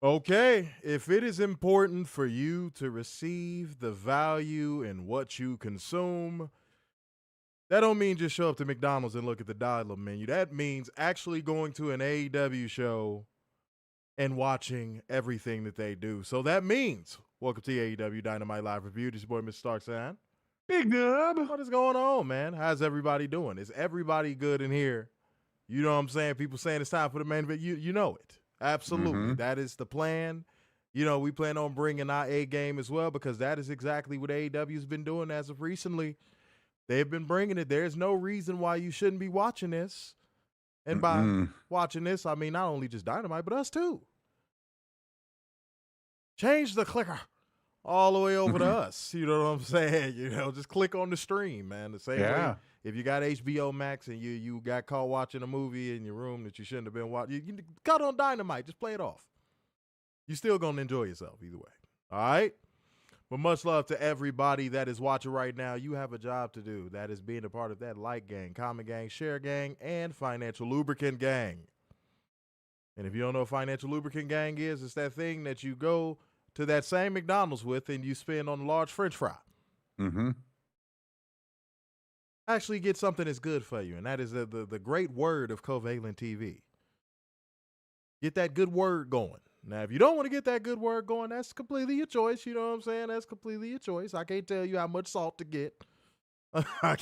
Okay, if it is important for you to receive the value in what you consume, that don't mean just show up to McDonald's and look at the dollar menu. That means actually going to an AEW show and watching everything that they do. So that means, welcome to the AEW Dynamite Live Review. This is your boy, Mr. Starkson. Big Dub. What is going on, man? How's everybody doing? Is everybody good in here? You know what I'm saying? People saying it's time for the main event. You know it. Absolutely. Mm-hmm. That is the plan. You know, we plan on bringing our A game as well because that is exactly what AEW has been doing as of recently. They've been bringing it. There's no reason why you shouldn't be watching this. And by watching this, I mean not only just Dynamite, but us too. Change the clicker all the way over to us. You know what I'm saying? You know, just click on the stream, man. The same way. If you got HBO Max and you got caught watching a movie in your room that you shouldn't have been watching, you cut on Dynamite. Just play it off. You're still going to enjoy yourself either way. All right? But much love to everybody that is watching right now. You have a job to do. That is being a part of that like gang, comment gang, share gang, and financial lubricant gang. And if you don't know what financial lubricant gang is, it's that thing that you go to that same McDonald's with and you spend on a large French fry. Mm-hmm. Actually get something that's good for you, and that is the great word of Covalent TV. Get that good word going. Now, if you don't want to get that good word going, that's completely your choice. You know what I'm saying? That's completely your choice. I can't tell you how much salt to get. I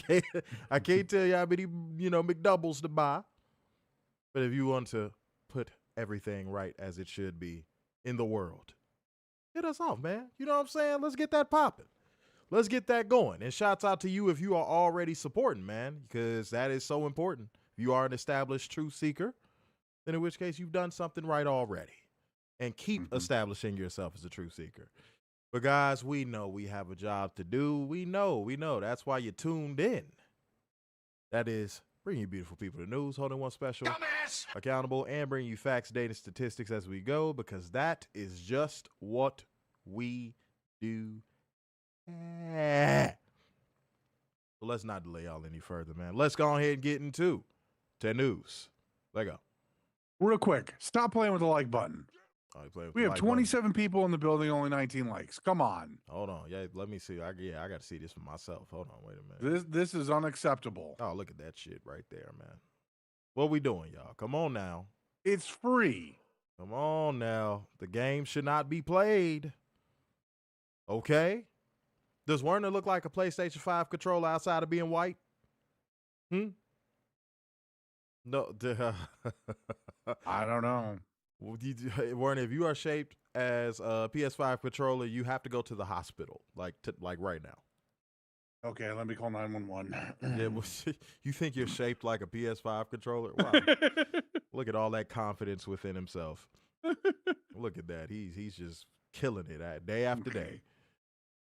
can't tell you how many, McDoubles to buy. But if you want to put everything right as it should be in the world, hit us off, man. You know what I'm saying? Let's get that popping. Let's get that going. And shouts out to you if you are already supporting, man, because that is so important. If you are an established truth seeker, then in which case you've done something right already. And keep establishing yourself as a truth seeker. But guys, we know we have a job to do. We know. That's why you tuned in. That is bringing you beautiful people to news, holding one special, accountable, and bringing you facts, data, statistics as we go, because that is just what we do. So let's not delay y'all any further, man. Let's go ahead and get into the news. Let go. Real quick, stop playing with the like button. We have 27 people in the building, only 19 likes. Come on. Hold on. Yeah, let me see. I got to see this for myself. Hold on. Wait a minute. This is unacceptable. Oh, look at that shit right there, man. What we doing, y'all? Come on now. It's free. Come on now. The game should not be played. Okay? Does Werner look like a PlayStation 5 controller outside of being white? No. I don't know. Werner, if you are shaped as a PS5 controller, you have to go to the hospital, like right now. Okay, let me call 911. Yeah, well, you think you're shaped like a PS5 controller? Wow. Look at all that confidence within himself. Look at that. He's just killing it day after day.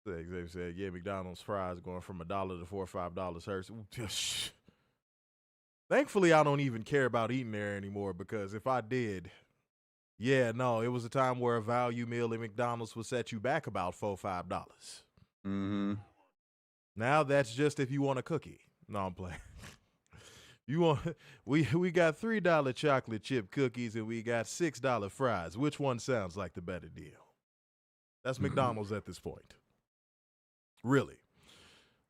They said, yeah, McDonald's fries going from $1 to $4 or $5 hurts. Thankfully, I don't even care about eating there anymore, because if I did, it was a time where a value meal at McDonald's would set you back about $4 or $5. Mm-hmm. Now that's just if you want a cookie. No, I'm playing. We got $3 chocolate chip cookies and we got $6 fries. Which one sounds like the better deal? That's McDonald's at this point. Really.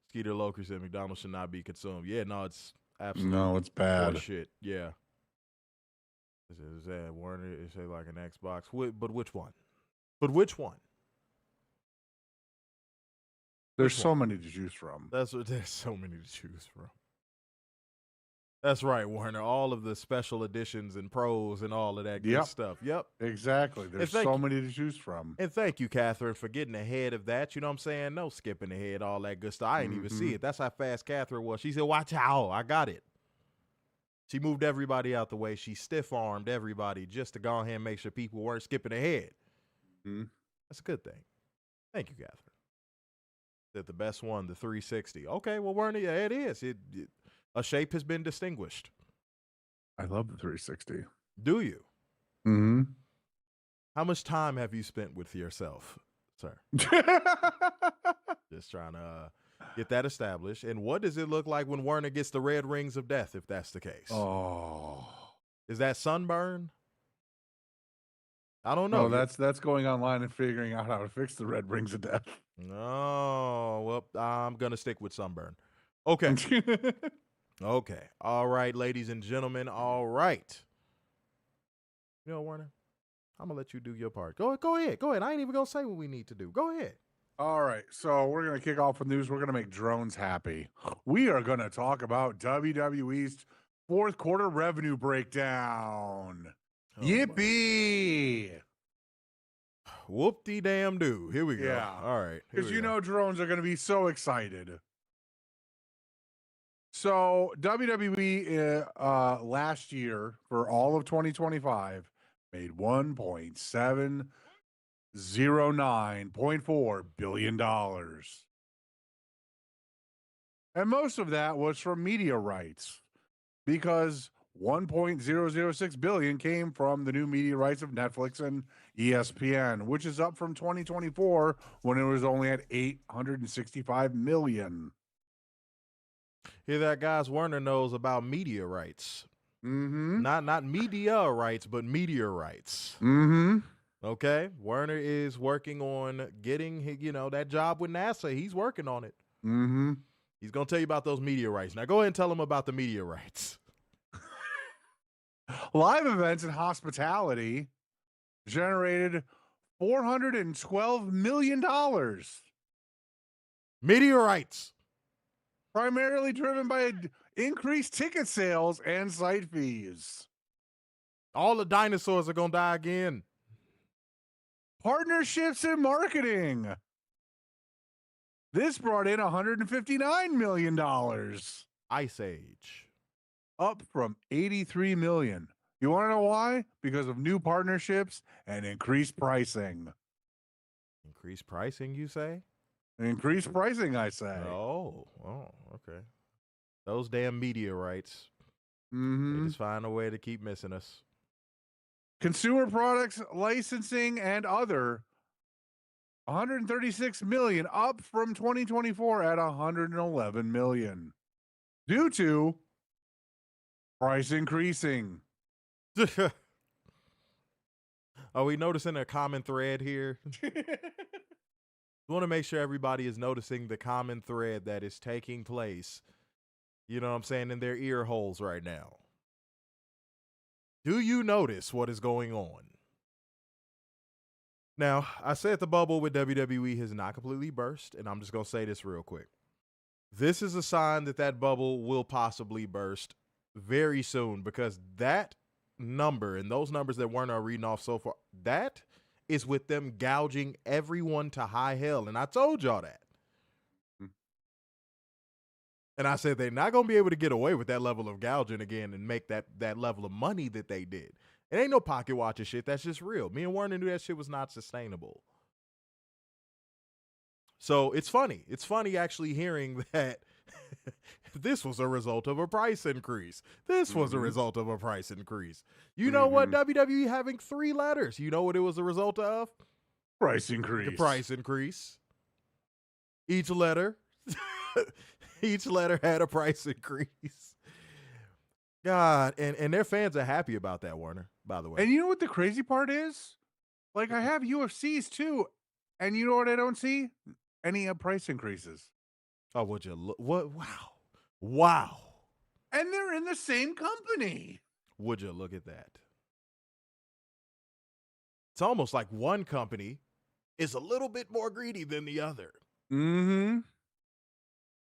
Skeeter Loker said McDonald's should not be consumed. Yeah, no, it's absolutely. No, it's bad. Shit. Yeah. Is that Warner? Is it like an Xbox? But which one? There's so many to choose from. There's so many to choose from. That's right, Warner. All of the special editions and pros and all of that good stuff. Yep. Exactly. There's so many to choose from. And thank you, Catherine, for getting ahead of that. You know what I'm saying? No skipping ahead, all that good stuff. I didn't even see it. That's how fast Catherine was. She said, watch out. I got it. She moved everybody out the way. She stiff-armed everybody just to go ahead and make sure people weren't skipping ahead. Mm-hmm. That's a good thing. Thank you, Catherine. That the best one, the 360. Okay, well, Werner, yeah, it is. A shape has been distinguished. I love the 360. Do you? Mm-hmm. How much time have you spent with yourself, sir? Just trying to get that established. And what does it look like when Werner gets the red rings of death, if that's the case? Oh. Is that sunburn? I don't know. No, that's going online and figuring out how to fix the red rings of death. No, well, I'm going to stick with sunburn. Okay. Okay. All right, ladies and gentlemen. All right. You know, Werner, I'm going to let you do your part. Go ahead. Go ahead. I ain't even going to say what we need to do. Go ahead. All right. So we're going to kick off with news. We're going to make drones happy. We are going to talk about WWE's fourth quarter revenue breakdown. Oh, yippee. Whoop-de-damn-do. Here we go. Yeah. All right. Because drones are going to be so excited. So WWE last year, for all of 2025, made $1.709.4 billion. And most of that was from media rights, because $1.006 billion came from the new media rights of Netflix and ESPN, which is up from 2024 when it was only at $865 million. Hear that, guys? Werner knows about media rights. Mm-hmm. Not media rights, but media rights. Mm-hmm. Okay? Werner is working on getting, that job with NASA. He's working on it. Mm-hmm. He's going to tell you about those media rights. Now go ahead and tell him about the media rights. Live events and hospitality generated $412 million. Media rights. Primarily driven by increased ticket sales and site fees. All the dinosaurs are going to die again. Partnerships and marketing. This brought in $159 million. Ice Age. Up from $83 million. You want to know why? Because of new partnerships and increased pricing. Increased pricing, you say? Increased pricing, I say. Oh, okay. Those damn media rights. Mm-hmm. They just find a way to keep missing us. Consumer products, licensing, and other, $136 million, up from 2024 at $111 million. Due to price increasing. Are we noticing a common thread here? We want to make sure everybody is noticing the common thread that is taking place, you know what I'm saying, in their ear holes right now. Do you notice what is going on? Now, I said the bubble with WWE has not completely burst, and I'm just going to say this real quick. This is a sign that bubble will possibly burst very soon, because that number and those numbers that Werner are reading off so far, that is with them gouging everyone to high hell. And I told y'all that. And I said they're not going to be able to get away with that level of gouging again and make that level of money that they did. It ain't no pocket watcher shit. That's just real. Me and Werner knew that shit was not sustainable. So it's funny. It's funny actually hearing that this was a result of a price increase. This was a result of a price increase. You know what? WWE having 3 letters. You know what it was a result of? Price increase. The price increase. Each letter had a price increase. God, and their fans are happy about that, Werner, by the way. And you know what the crazy part is? Like, I have UFCs too, and you know what I don't see? Any price increases. Oh, would you look? What? Wow. And they're in the same company. Would you look at that? It's almost like one company is a little bit more greedy than the other. Mm-hmm.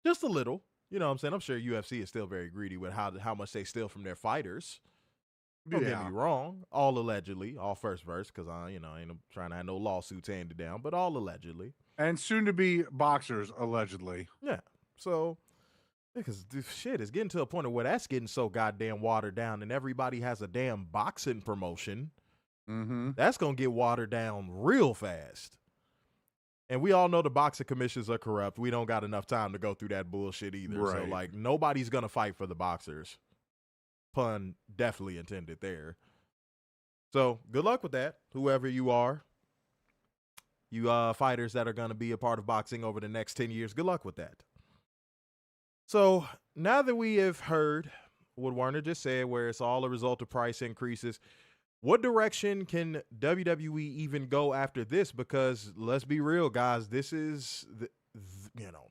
Just a little. You know what I'm saying? I'm sure UFC is still very greedy with how much they steal from their fighters. Don't get me wrong. All allegedly. All first verse, because I ain't trying to have no lawsuits handed down, but all allegedly. And soon to be boxers, allegedly. Yeah. So Because shit is getting to a point where that's getting so goddamn watered down, and everybody has a damn boxing promotion. Mm-hmm. That's gonna get watered down real fast. And we all know the boxing commissions are corrupt. We don't got enough time to go through that bullshit either. Right. So like nobody's gonna fight for the boxers. Pun definitely intended there. So good luck with that, whoever you are. You fighters that are gonna be a part of boxing over the next 10 years, good luck with that. So now that we have heard what Warner just said, where it's all a result of price increases, what direction can WWE even go after this? Because let's be real, guys, this is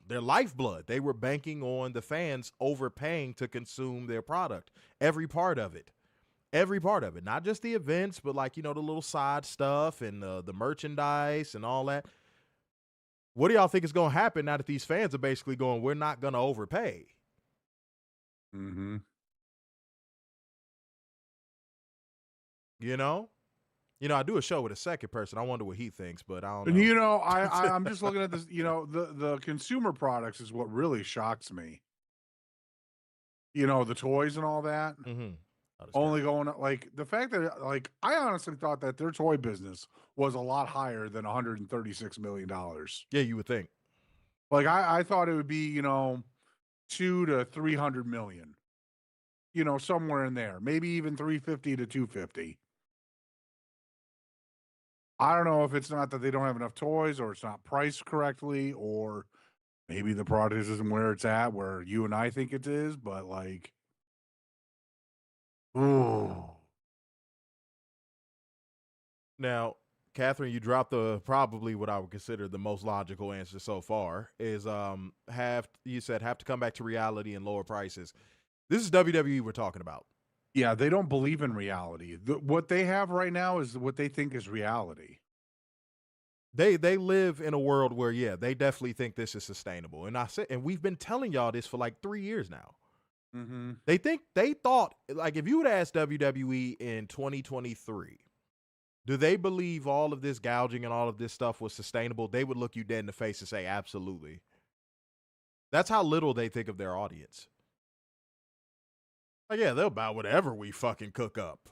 their lifeblood. They were banking on the fans overpaying to consume their product. Every part of it. Not just the events, but like, the little side stuff and the merchandise and all that. What do y'all think is going to happen now that these fans are basically going, we're not going to overpay? Mm-hmm. I do a show with a second person. I wonder what he thinks, but I don't And know. I'm just looking at this. The consumer products is what really shocks me. The toys and all that. Mm-hmm. Only going like the fact that I honestly thought that their toy business was a lot higher than $136 million. Yeah, you would think. Like I thought it would be 200 to 300 million. Somewhere in there, maybe even 350 to 250. I don't know if it's not that they don't have enough toys, or it's not priced correctly, or maybe the product isn't where it's at, where you and I think it is. But like, ooh. Now, Catherine, you dropped probably what I would consider the most logical answer so far is have to come back to reality and lower prices. This is WWE we're talking about. Yeah, they don't believe in reality. What they have right now is what they think is reality. They live in a world where, yeah, they definitely think this is sustainable. And we've been telling y'all this for like 3 years now. Mm-hmm. They thought, like, if you would ask WWE in 2023, do they believe all of this gouging and all of this stuff was sustainable? They would look you dead in the face and say, absolutely. That's how little they think of their audience. Like, yeah, they'll buy whatever we fucking cook up.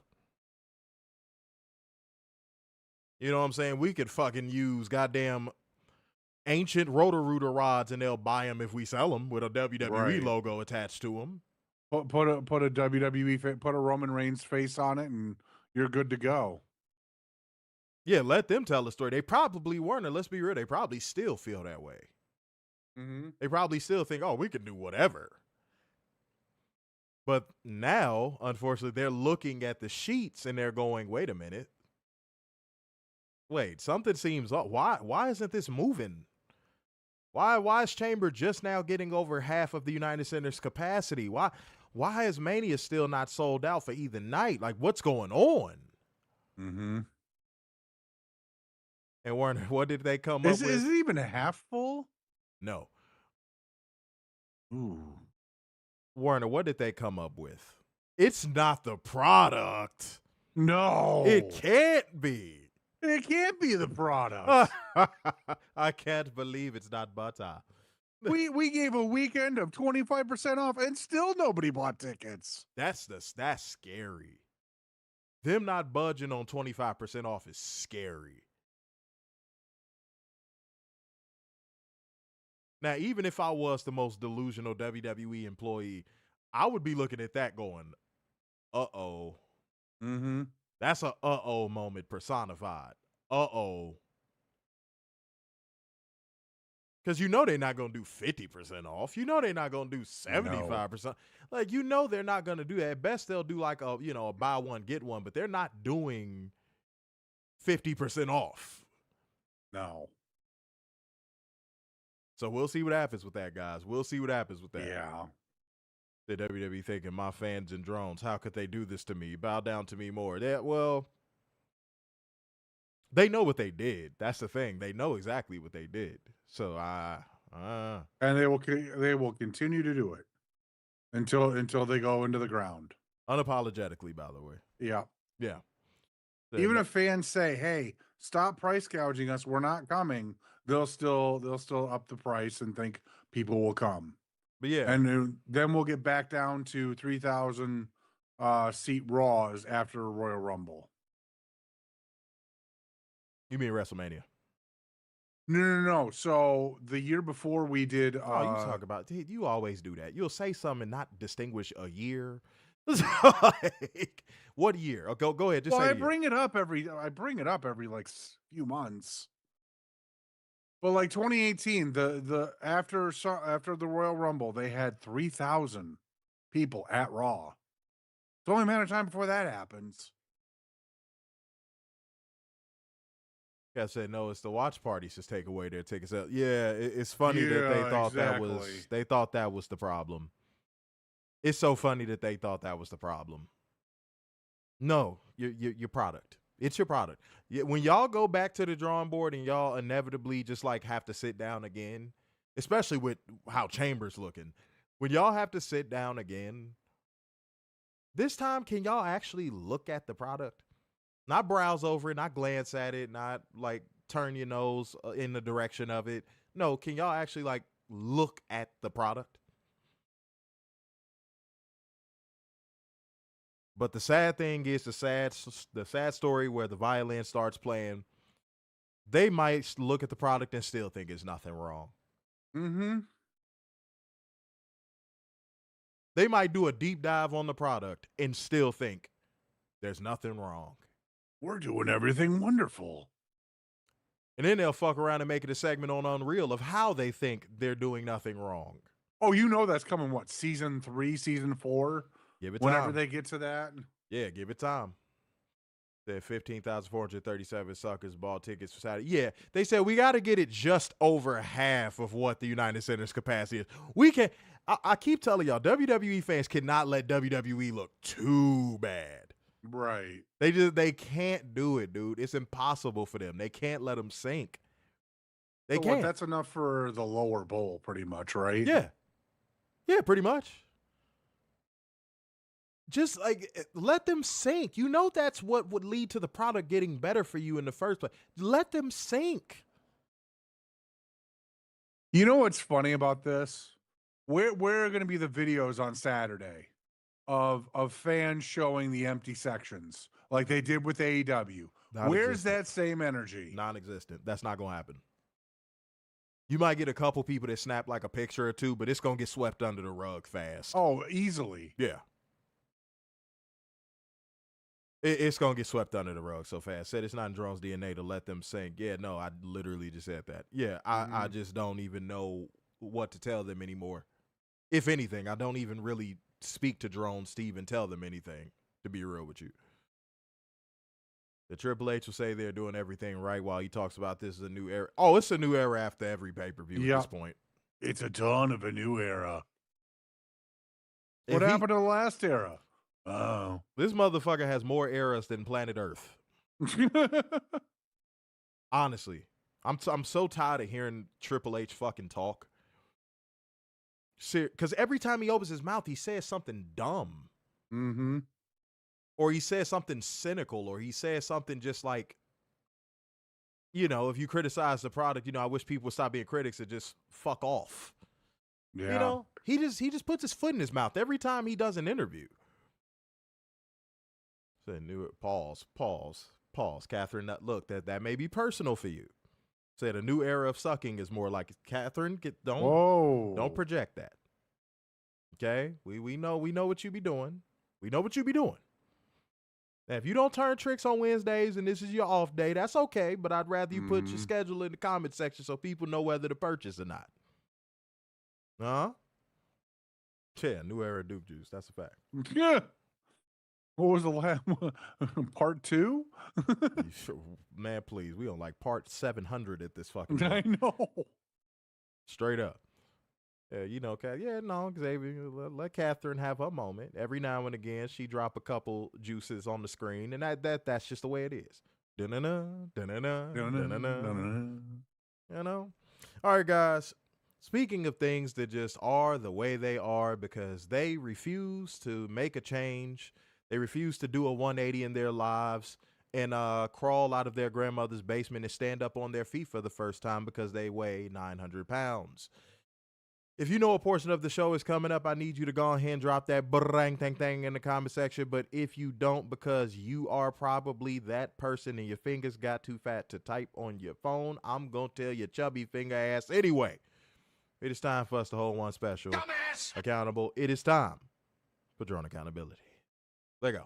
You know what I'm saying? We could fucking use goddamn ancient Roto-Rooter rods and they'll buy them if we sell them with a WWE logo attached to them. Put a WWE, put a Roman Reigns face on it and you're good to go. Yeah, let them tell the story. They probably weren't, and let's be real, they probably still feel that way. Mm-hmm. They probably still think, oh, we can do whatever. But now, unfortunately, they're looking at the sheets and they're going, wait a minute. Wait, something seems off. Why isn't this moving? Why is Chamber just now getting over half of the United Center's capacity? Why is Mania still not sold out for either night? Like, what's going on? Mm-hmm. And Warner, what did they come up with? Is it even a half full? No. Ooh. Warner, what did they come up with? It's not the product. No. It can't be. It can't be the product. I can't believe it's not butter. We gave a weekend of 25% off and still nobody bought tickets. That's scary. Them not budging on 25% off is scary. Now, even if I was the most delusional WWE employee, I would be looking at that going, uh-oh. Mm-hmm. That's a uh-oh moment personified. Uh-oh. Because they're not going to do 50% off. They're not going to do 75%. No. Like, they're not going to do that. At best, they'll do like a buy one, get one, but they're not doing 50% off. No. So we'll see what happens with that, guys. We'll see what happens with that. Yeah. The WWE thinking, my fans and drones, how could they do this to me? Bow down to me more. They know what they did. That's the thing. They know exactly what they did. So and they will continue to do it until they go into the ground. Unapologetically, by the way. Yeah. Yeah. Even if fans say, "Hey, stop price gouging us. We're not coming." They'll still up the price and think people will come. But yeah, And then we'll get back down to 3,000 seat Raws after Royal Rumble. you mean WrestleMania? No. So the year before we did. You talk about, you always do that. You'll say something and not distinguish a year. Like, what year? Oh, go ahead. Just say I bring it up every like few months. But like 2018, the after the Royal Rumble, they had 3,000 people at Raw. It's only a matter of time before that happens. I said no. It's the watch parties just take away their tickets. Yeah, it's funny that they thought that was the problem. It's so funny that they thought that was the problem. No, your product. It's your product. When y'all go back to the drawing board and y'all inevitably just like have to sit down again, especially with how Chambers looking, when y'all have to sit down again, this time can y'all actually look at the product? Not browse over it, not glance at it, not like turn your nose in the direction of it. No, can y'all actually like look at the product? But the sad thing is the sad story where the violin starts playing. They might look at the product and still think it's nothing wrong. Mm-hmm. They might do a deep dive on the product and still think there's nothing wrong. We're doing everything wonderful. And then they'll fuck around and make it a segment on Unreal of how they think they're doing nothing wrong. Oh, you know that's coming, what, season 3, season 4? Give it whenever time. They get to that. Yeah, give it time. They had 15,437 suckers bought tickets for Saturday. Yeah, they said we got to get it just over half of what the United Center's capacity is. We can. I keep telling y'all, WWE fans cannot let WWE look too bad. Right. They can't do it, dude. It's impossible for them. They can't let them sink. They can't. That's enough for the lower bowl, pretty much, right? Yeah. Yeah, pretty much. Just like let them sink. You know that's what would lead to the product getting better for you in the first place. Let them sink. You know what's funny about this? Where are going to be the videos on Saturday of fans showing the empty sections like they did with AEW? Where's that same energy? Non-existent. That's not going to happen. You might get a couple people that snap like a picture or two, but it's going to get swept under the rug fast. Oh, easily. Yeah. It's going to get swept under the rug so fast. Said it's not in Drone's DNA to let them sink. Yeah, no, I literally just said that. Yeah, I just don't even know what to tell them anymore. If anything, I don't even really speak to Drone Steve and tell them anything, to be real with you. The Triple H will say they're doing everything right while he talks about this is a new era. Oh, it's a new era after every pay-per-view at this point. It's a dawn of a new era. What happened to the last era? Oh. This motherfucker has more eras than planet Earth. Honestly. I'm so tired of hearing Triple H fucking talk. Because every time he opens his mouth, he says something dumb. Mm-hmm. Or he says something cynical, or he says something just like, you know, if you criticize the product, you know, I wish people would stop being critics and just fuck off. Yeah. You know, he just puts his foot in his mouth every time he does an interview. So pause. Catherine, look, that may be personal for you. Said a new era of sucking is more like Catherine. Don't project that. Okay, we know what you be doing. We know what you be doing. Now, if you don't turn tricks on Wednesdays and this is your off day, that's okay. But I'd rather you put your schedule in the comment section so people know whether to purchase or not. Huh? Yeah, new era Duke Juice. That's a fact. Yeah. What was the last one? Part 2? Man, please. We on like part 700 at this fucking point. I know. Straight up. Yeah, you know, Xavier, let Catherine have her moment. Every now and again, she drop a couple juices on the screen, and that's just the way it is. Da-na-na, da-na-na, da-na-na. You know? All right, guys. Speaking of things that just are the way they are because they refuse to make a change, they refuse to do a 180 in their lives and crawl out of their grandmother's basement and stand up on their feet for the first time because they weigh 900 pounds. If you know a portion of the show is coming up, I need you to go ahead and drop that brang thang thang in the comment section. But if you don't, because you are probably that person and your fingers got too fat to type on your phone, I'm going to tell your chubby finger ass anyway. It is time for us to hold one special. Dumbass. Accountable. It is time for drone accountability. There you go.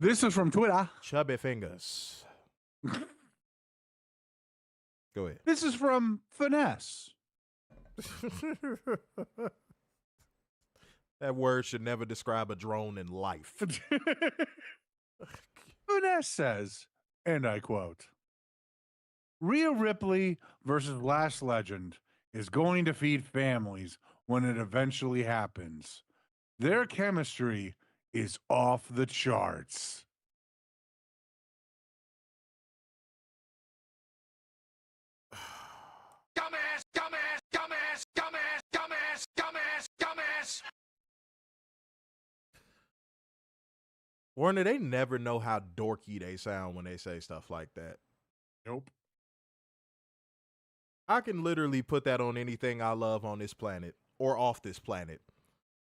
This is from Twitter. Chubby fingers. Go ahead. This is from Finesse. That word should never describe a drone in life. Finesse says, and I quote, Rhea Ripley versus Lash Legend is going to feed families when it eventually happens. Their chemistry is off the charts. Dumbass, dumbass, dumbass, dumbass, dumbass, dumbass, dumbass. Warner, they never know how dorky they sound when they say stuff like that. Nope. I can literally put that on anything I love on this planet or off this planet.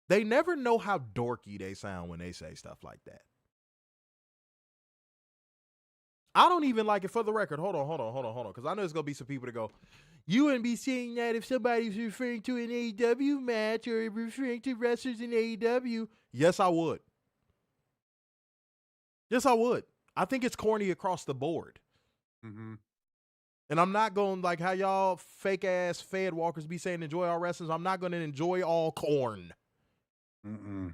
They never know how dorky they sound when they say stuff like that. I don't even like it. For the record. Hold on. Because I know there's going to be some people that go, you wouldn't be saying that if somebody's referring to an AEW match or referring to wrestlers in AEW. Yes, I would. Yes, I would. I think it's corny across the board. Mm-hmm. And I'm not going like how y'all fake ass fed walkers be saying enjoy all wrestlers. I'm not going to enjoy all corn. Mm-mm.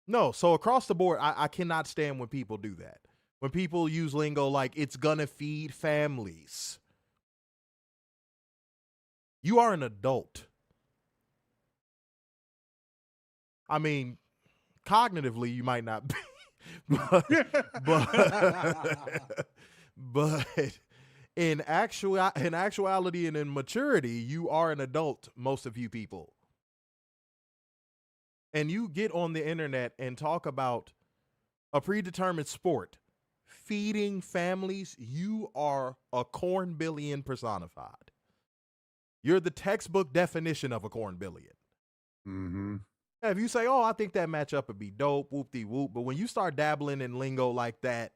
No, so across the board, I cannot stand when people do that. When people use lingo like it's gonna feed families. You are an adult. I mean, cognitively, you might not be, but in actuality and in maturity, you are an adult, most of you people. And you get on the internet and talk about a predetermined sport, feeding families, you are a cornbillion personified. You're the textbook definition of a cornbillion. Mm-hmm. If you say, oh, I think that matchup would be dope, whoop-de-whoop, but when you start dabbling in lingo like that,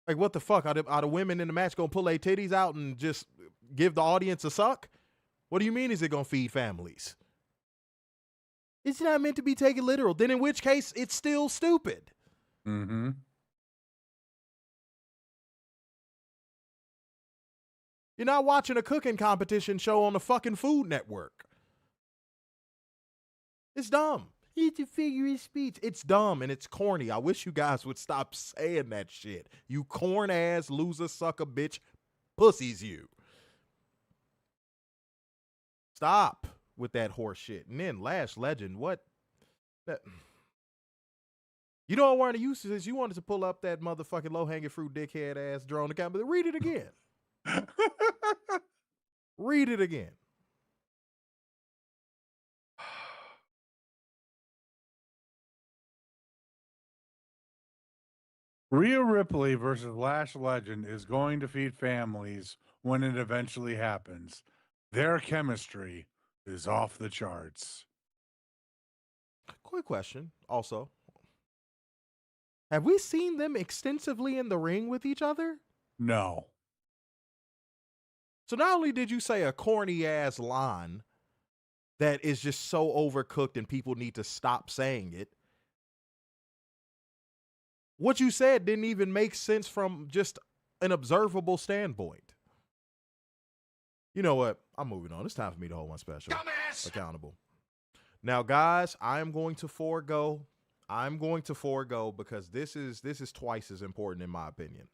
like what the fuck? Are the women in the match going to pull their titties out and just give the audience a suck? What do you mean is it going to feed families? It's not meant to be taken literal. Then in which case, it's still stupid. Mm-hmm. You're not watching a cooking competition show on the fucking Food Network. It's dumb. It's a figure of speech. It's dumb and it's corny. I wish you guys would stop saying that shit. You corn-ass, loser, sucker, bitch, pussies you. Stop with that horse shit. And then Lash Legend, what? That, you know what, Warner, you wanted to pull up that motherfucking low-hanging fruit dickhead ass drone account, but read it again. Read it again. Rhea Ripley versus Lash Legend is going to feed families when it eventually happens. Their chemistry is off the charts. Quick question, also. Have we seen them extensively in the ring with each other? No. So not only did you say a corny-ass line that is just so overcooked and people need to stop saying it, what you said didn't even make sense from just an observable standpoint. You know what? I'm moving on. It's time for me to hold one special. Dumbass. Accountable. Now, guys, I'm going to forego because this is twice as important in my opinion.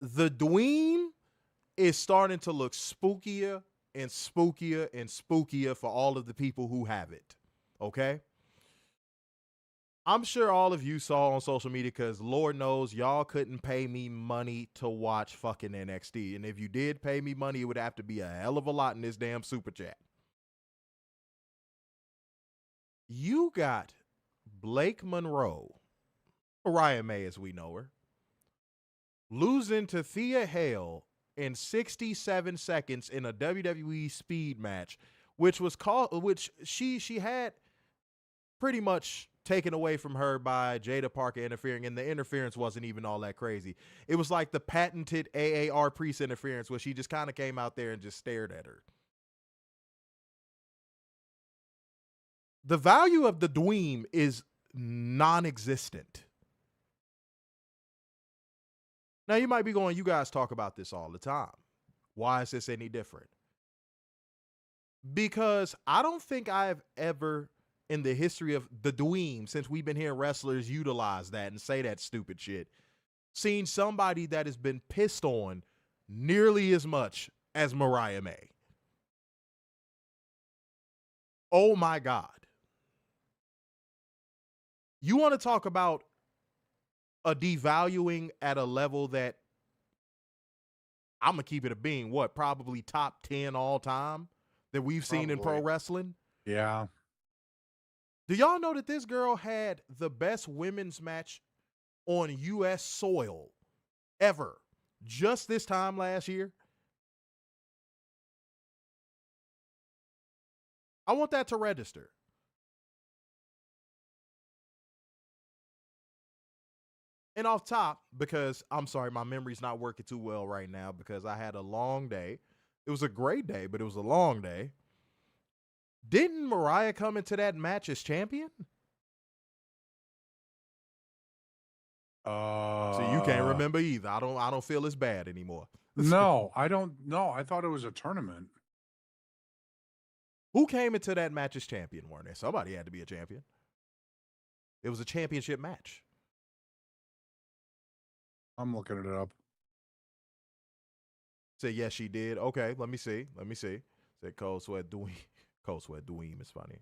The dweem is starting to look spookier and spookier and spookier for all of the people who have it. Okay? I'm sure all of you saw on social media because Lord knows y'all couldn't pay me money to watch fucking NXT. And if you did pay me money, it would have to be a hell of a lot in this damn super chat. You got Blake Monroe, Mariah May as we know her, losing to Thea Hale in 67 seconds in a WWE speed match, which she had pretty much taken away from her by Jada Parker interfering, and the interference wasn't even all that crazy. It was like the patented AAR Priest interference where she just kind of came out there and just stared at her. The value of the dweem is non-existent. Now, you might be going, you guys talk about this all the time. Why is this any different? Because I don't think I've ever, in the history of the dweem, since we've been hearing wrestlers utilize that and say that stupid shit, seen somebody that has been pissed on nearly as much as Mariah May. Oh my God. You want to talk about a devaluing at a level that I'm going to keep it a being, probably top 10 all time that we've seen in pro wrestling? Yeah. Do y'all know that this girl had the best women's match on U.S. soil ever just this time last year? I want that to register. And off top, because I'm sorry, my memory's not working too well right now because I had a long day. It was a great day, but it was a long day. Didn't Mariah come into that match as champion? So you can't remember either. I don't feel as bad anymore. No, I don't know. I thought it was a tournament. Who came into that match as champion, Warner? Somebody had to be a champion. It was a championship match. I'm looking it up. Say yes, she did. Okay, let me see. Said Cold Sweat Dweem. Cold Sweat Dweem is funny.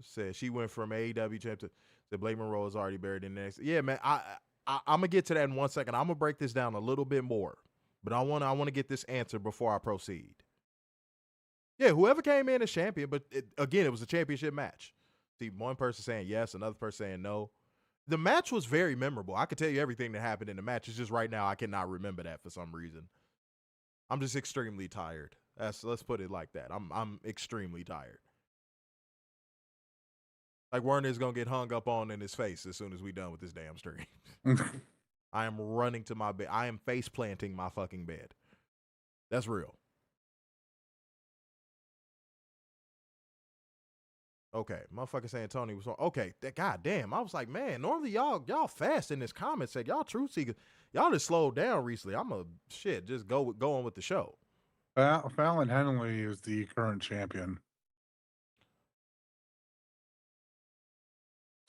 Said she went from AEW champion. Said Blake Monroe is already buried in the next. Yeah, man. I'm gonna get to that in 1 second. I'm gonna break this down a little bit more, but I want to get this answer before I proceed. Yeah, whoever came in as champion, but again, it was a championship match. See, one person saying yes, another person saying no. The match was very memorable. I could tell you everything that happened in the match. It's just right now I cannot remember that for some reason. I'm just extremely tired. Let's put it like that. I'm extremely tired. Like Werner's gonna get hung up on in his face as soon as we done with this damn stream. I am running to my bed. I am face planting my fucking bed. That's real. Okay, motherfucker saying Tony was on. Okay, god damn. I was like, man, normally y'all fast in this comment section. Y'all truth seekers. Y'all just slowed down recently. I'm a just go on with the show. Fallon Henley is the current champion.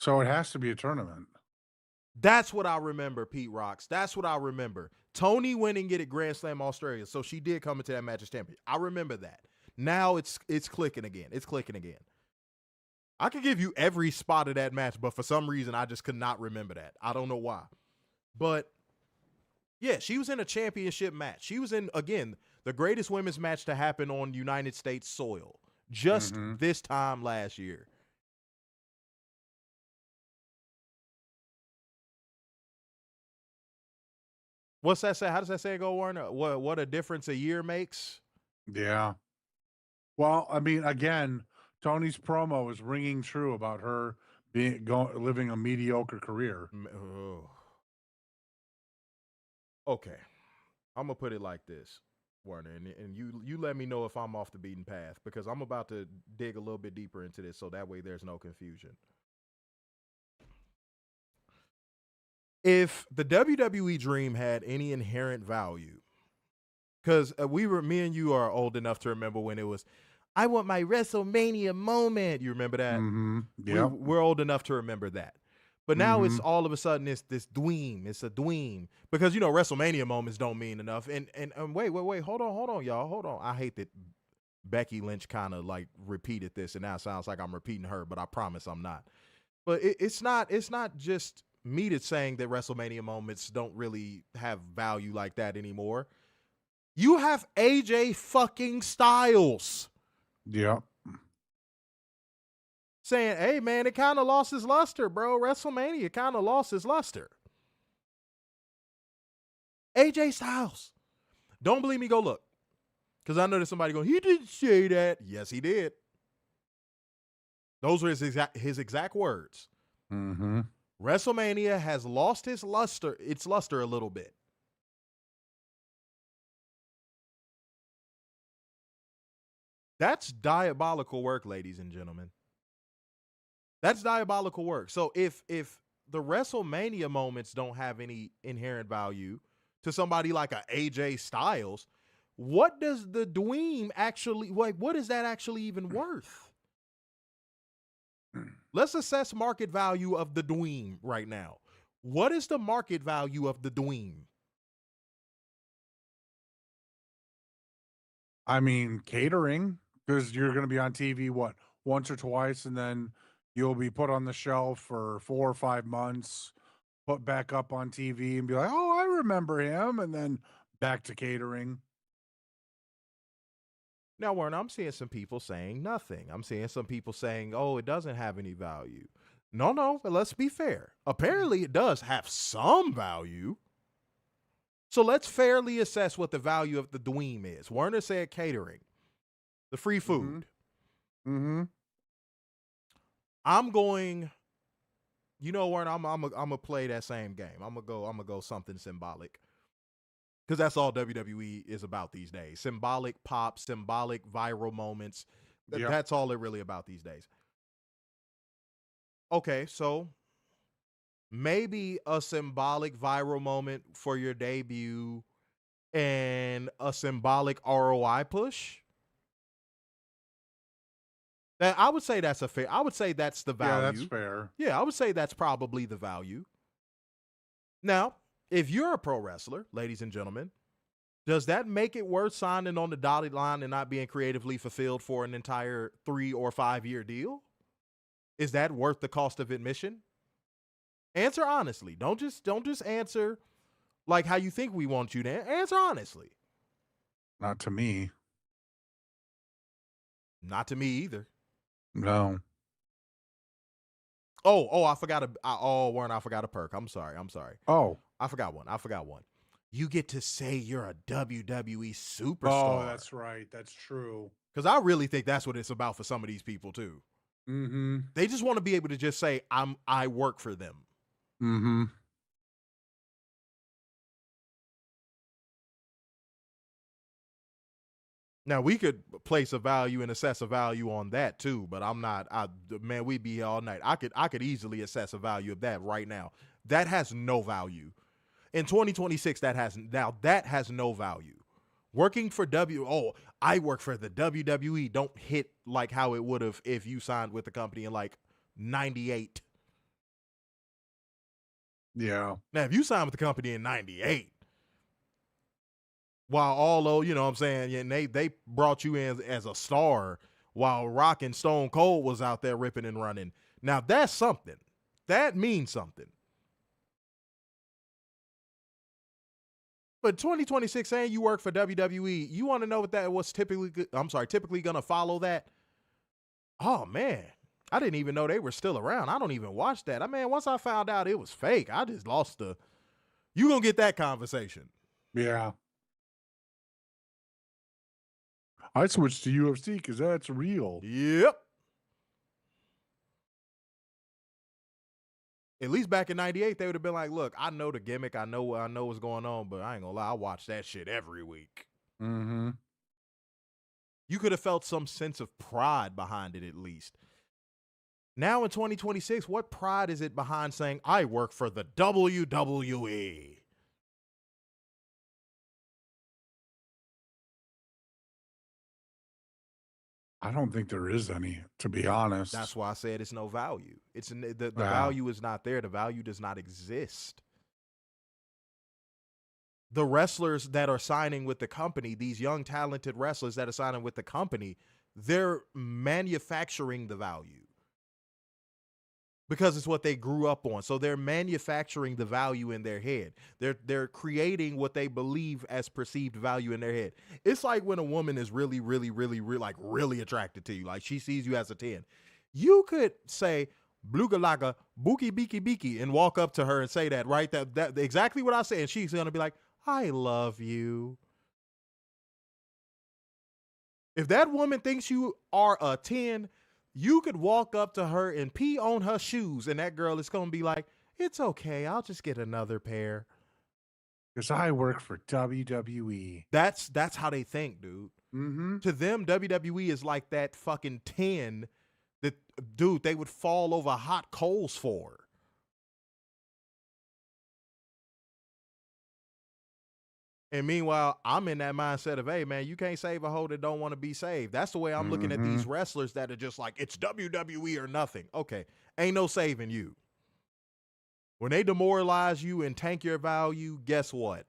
So it has to be a tournament. That's what I remember, Pete Rocks. That's what I remember. Tony winning it at Grand Slam Australia. So she did come into that match as champion. I remember that. Now it's clicking again. It's clicking again. I could give you every spot of that match, but for some reason, I just could not remember that. I don't know why. But, yeah, she was in a championship match. She was in, again, the greatest women's match to happen on United States soil just this time last year. What's that say? How does that say go, Warren? What a difference a year makes? Yeah. Well, I mean, again, Tony's promo is ringing true about her living a mediocre career. Okay, I'm gonna put it like this, Warner, and you let me know if I'm off the beaten path because I'm about to dig a little bit deeper into this, so that way there's no confusion. If the WWE Dream had any inherent value, because me and you are old enough to remember when it was, I want my WrestleMania moment. You remember that? Yeah. We're old enough to remember that. But now it's all of a sudden it's this dweem. It's a dweem. Because, WrestleMania moments don't mean enough. And wait. Hold on, y'all. Hold on. I hate that Becky Lynch kind of like repeated this, and now it sounds like I'm repeating her, but I promise I'm not. But it's not just me that's saying that WrestleMania moments don't really have value like that anymore. You have AJ fucking Styles. Yeah. Saying, hey, man, it kind of lost his luster, bro. WrestleMania kind of lost his luster. AJ Styles. Don't believe me? Go look. Because I know there's somebody going, he didn't say that. Yes, he did. Those were his exact words. Mm-hmm. WrestleMania has lost its luster a little bit. That's diabolical work, ladies and gentlemen. That's diabolical work. So if the WrestleMania moments don't have any inherent value to somebody like a AJ Styles, what does the Dweem actually, like, what is that actually even worth? Let's assess market value of the Dweem right now. What is the market value of the Dweem? I mean, catering, because you're going to be on TV, what, once or twice, and then you'll be put on the shelf for 4 or 5 months, put back up on TV and be like, oh, I remember him, and then back to catering. Now, Warren, I'm seeing some people saying nothing. I'm seeing some people saying, oh, it doesn't have any value. No, but let's be fair. Apparently, it does have some value. So let's fairly assess what the value of the Dweem is. Werner said catering, the free food. Mm-hmm. I'm going, you know, Werner, I'm gonna play that same game. I'm gonna go something symbolic. Because that's all WWE is about these days. Symbolic pop, symbolic viral moments. Yep. That's all they're really about these days. Okay, so maybe a symbolic viral moment for your debut and a symbolic ROI push. That I would say that's a fair. I would say that's the value. Yeah, that's fair. Yeah, I would say that's probably the value. Now, if you're a pro wrestler, ladies and gentlemen, does that make it worth signing on the dotted line and not being creatively fulfilled for an entire 3 or 5 year deal? Is that worth the cost of admission? Answer honestly. Don't just answer like how you think we want you to answer honestly. Not to me. Not to me either. No. Oh, I forgot Warren, I forgot a perk. I'm sorry. Oh. I forgot one. You get to say you're a WWE superstar. Oh, that's right. That's true. Because I really think that's what it's about for some of these people too. Mm-hmm. They just want to be able to just say, I work for them. Mm-hmm. Now we could place a value and assess a value on that too, but I'm not. Man, we'd be here all night. I could easily assess a value of that right now. That has no value. In 2026, that has no value. Working for I work for the WWE don't hit like how it would have if you signed with the company in like 98. Yeah. Now, if you signed with the company in 98, while although, you know what I'm saying, and they brought you in as a star while Rock and Stone Cold was out there ripping and running. Now, that's something. That means something. But 2026 saying you work for WWE, you want to know what that was typically going to follow that? Oh, man. I didn't even know they were still around. I don't even watch that. I mean, once I found out it was fake, I just lost you going to get that conversation. Yeah. I switched to UFC because that's real. Yep. At least back in 98, they would have been like, look, I know the gimmick. I know what's going on, but I ain't gonna lie. I watch that shit every week. Mm-hmm. You could have felt some sense of pride behind it at least. Now in 2026, what pride is it behind saying, I work for the WWE? I don't think there is any, to be honest. That's why I said it's no value. The value is not there. The value does not exist. The wrestlers that are signing with the company, these young talented wrestlers that are signing with the company, they're manufacturing the value because it's what they grew up on. So they're manufacturing the value in their head. They're creating what they believe as perceived value in their head. It's like when a woman is really, really, really, really, like really attracted to you. Like she sees you as a 10. You could say Bluga Laga, Buki Biki Biki, and walk up to her and say that, right? That exactly what I say. And she's going to be like, I love you. If that woman thinks you are a 10, you could walk up to her and pee on her shoes, and that girl is going to be like, it's okay, I'll just get another pair. Because I work for WWE. That's how they think, dude. Mm-hmm. To them, WWE is like that fucking 10 that, dude, they would fall over hot coals for. And meanwhile, I'm in that mindset of, hey, man, you can't save a hoe that don't want to be saved. That's the way I'm looking at these wrestlers that are just like, it's WWE or nothing. Okay, ain't no saving you. When they demoralize you and tank your value, guess what?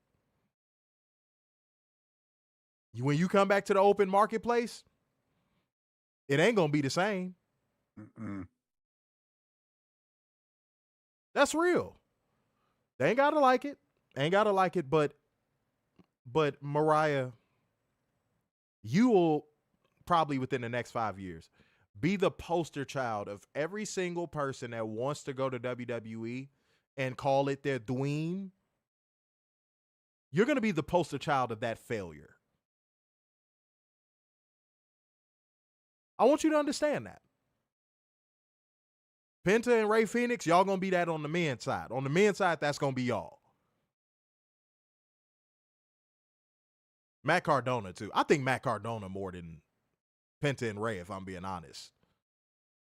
When you come back to the open marketplace, it ain't going to be the same. Mm-mm. That's real. They ain't got to like it. Ain't got to like it, but Mariah, you will probably within the next 5 years be the poster child of every single person that wants to go to WWE and call it their dweem. You're going to be the poster child of that failure. I want you to understand that. Penta and Ray Phoenix, y'all going to be that on the men's side. On the men's side, that's going to be y'all. Matt Cardona, too. I think Matt Cardona more than Penta and Ray, if I'm being honest.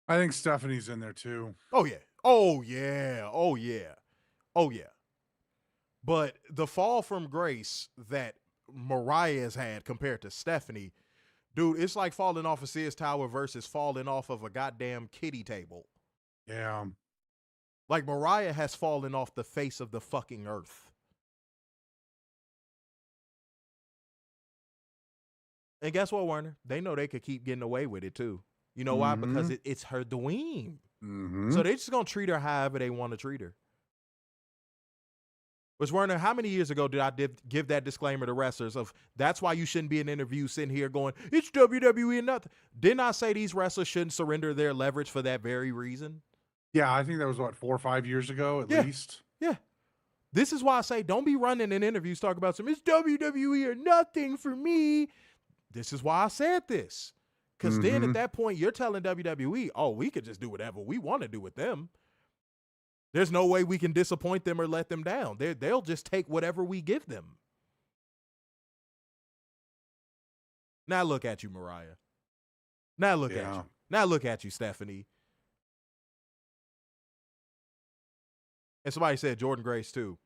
I think Stephanie's in there, too. Oh, yeah. Oh, yeah. Oh, yeah. Oh, yeah. But the fall from grace that Mariah has had compared to Stephanie, dude, it's like falling off a Sears Tower versus falling off of a goddamn kiddie table. Yeah. Like Mariah has fallen off the face of the fucking earth. And guess what, Werner? They know they could keep getting away with it, too. You know why? Because it's her dweem. So they're just going to treat her however they want to treat her. Which, Werner, how many years ago did I give that disclaimer to wrestlers of that's why you shouldn't be in an interview sitting here going, it's WWE and nothing. Didn't I say these wrestlers shouldn't surrender their leverage for that very reason? Yeah, I think that was, 4 or 5 years ago at least? Yeah. This is why I say don't be running in interviews talking about it's WWE or nothing for me. This is why I said this. Because then at that point, you're telling WWE, oh, we could just do whatever we want to do with them. There's no way we can disappoint them or let them down. They'll just take whatever we give them. Now look at you, Mariah. Now look at you. Now look at you, Stephanie. And somebody said Jordan Grace too.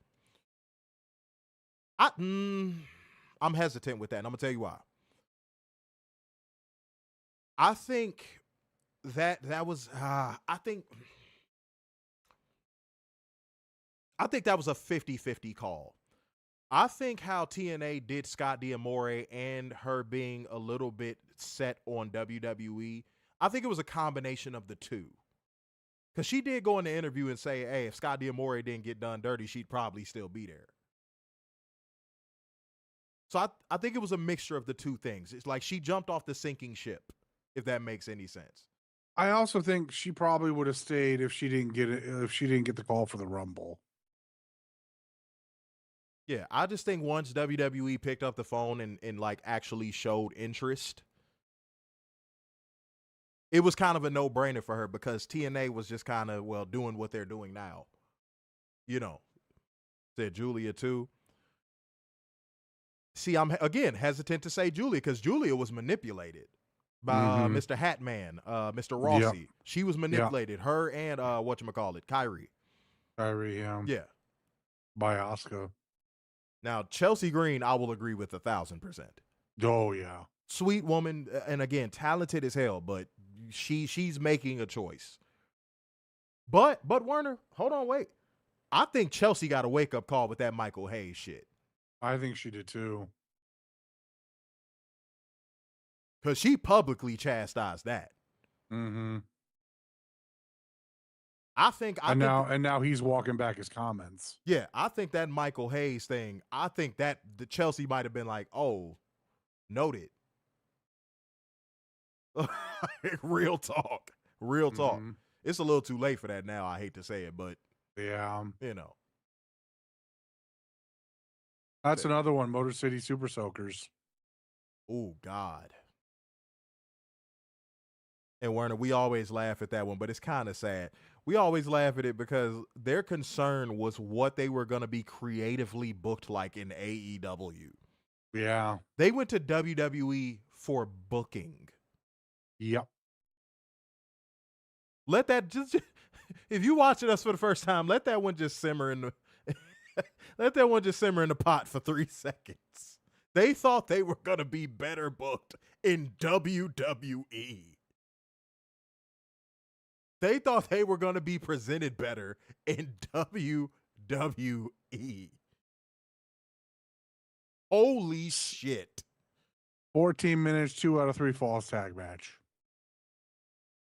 I'm hesitant with that, and I'm going to tell you why. I think that was I think that was a 50-50 call. I think how TNA did Scott D'Amore and her being a little bit set on WWE, I think it was a combination of the two. Because she did go in the interview and say, hey, if Scott D'Amore didn't get done dirty, she'd probably still be there. So I think it was a mixture of the two things. It's like she jumped off the sinking ship, if that makes any sense. I also think she probably would have stayed if she didn't get the call for the Rumble. Yeah, I just think once WWE picked up the phone and like actually showed interest, it was kind of a no-brainer for her because TNA was just kind of, well, doing what they're doing now. You know, said Julia too. See, I'm, again, hesitant to say Julia because Julia was manipulated by Mr. Hatman, Mr. Rossi. Yep. She was manipulated. Yep. Her and, Kyrie. Kyrie, yeah. By Asuka. Now, Chelsea Green, I will agree with 1,000%. Oh, yeah. Sweet woman, and again, talented as hell, but she's making a choice. But Werner, hold on, wait. I think Chelsea got a wake-up call with that Michael Hayes shit. I think she did too. Because she publicly chastised that. Mm-hmm. And now he's walking back his comments. Yeah, I think that Michael Hayes thing, I think that the Chelsea might have been like, oh, noted. Real talk. Real talk. It's a little too late for that now. I hate to say it, but yeah, you know. That's another one, Motor City Super Soakers. Oh, God. And Werner, we always laugh at that one, but it's kind of sad. We always laugh at it because their concern was what they were going to be creatively booked like in AEW. Yeah. They went to WWE for booking. Yep. Let that just, if you watching us for the first time, let that one just simmer in the, let that one just simmer in the pot for 3 seconds. They thought they were going to be better booked in WWE. They thought they were going to be presented better in WWE. Holy shit. 14 minutes, 2 out of 3 falls tag match.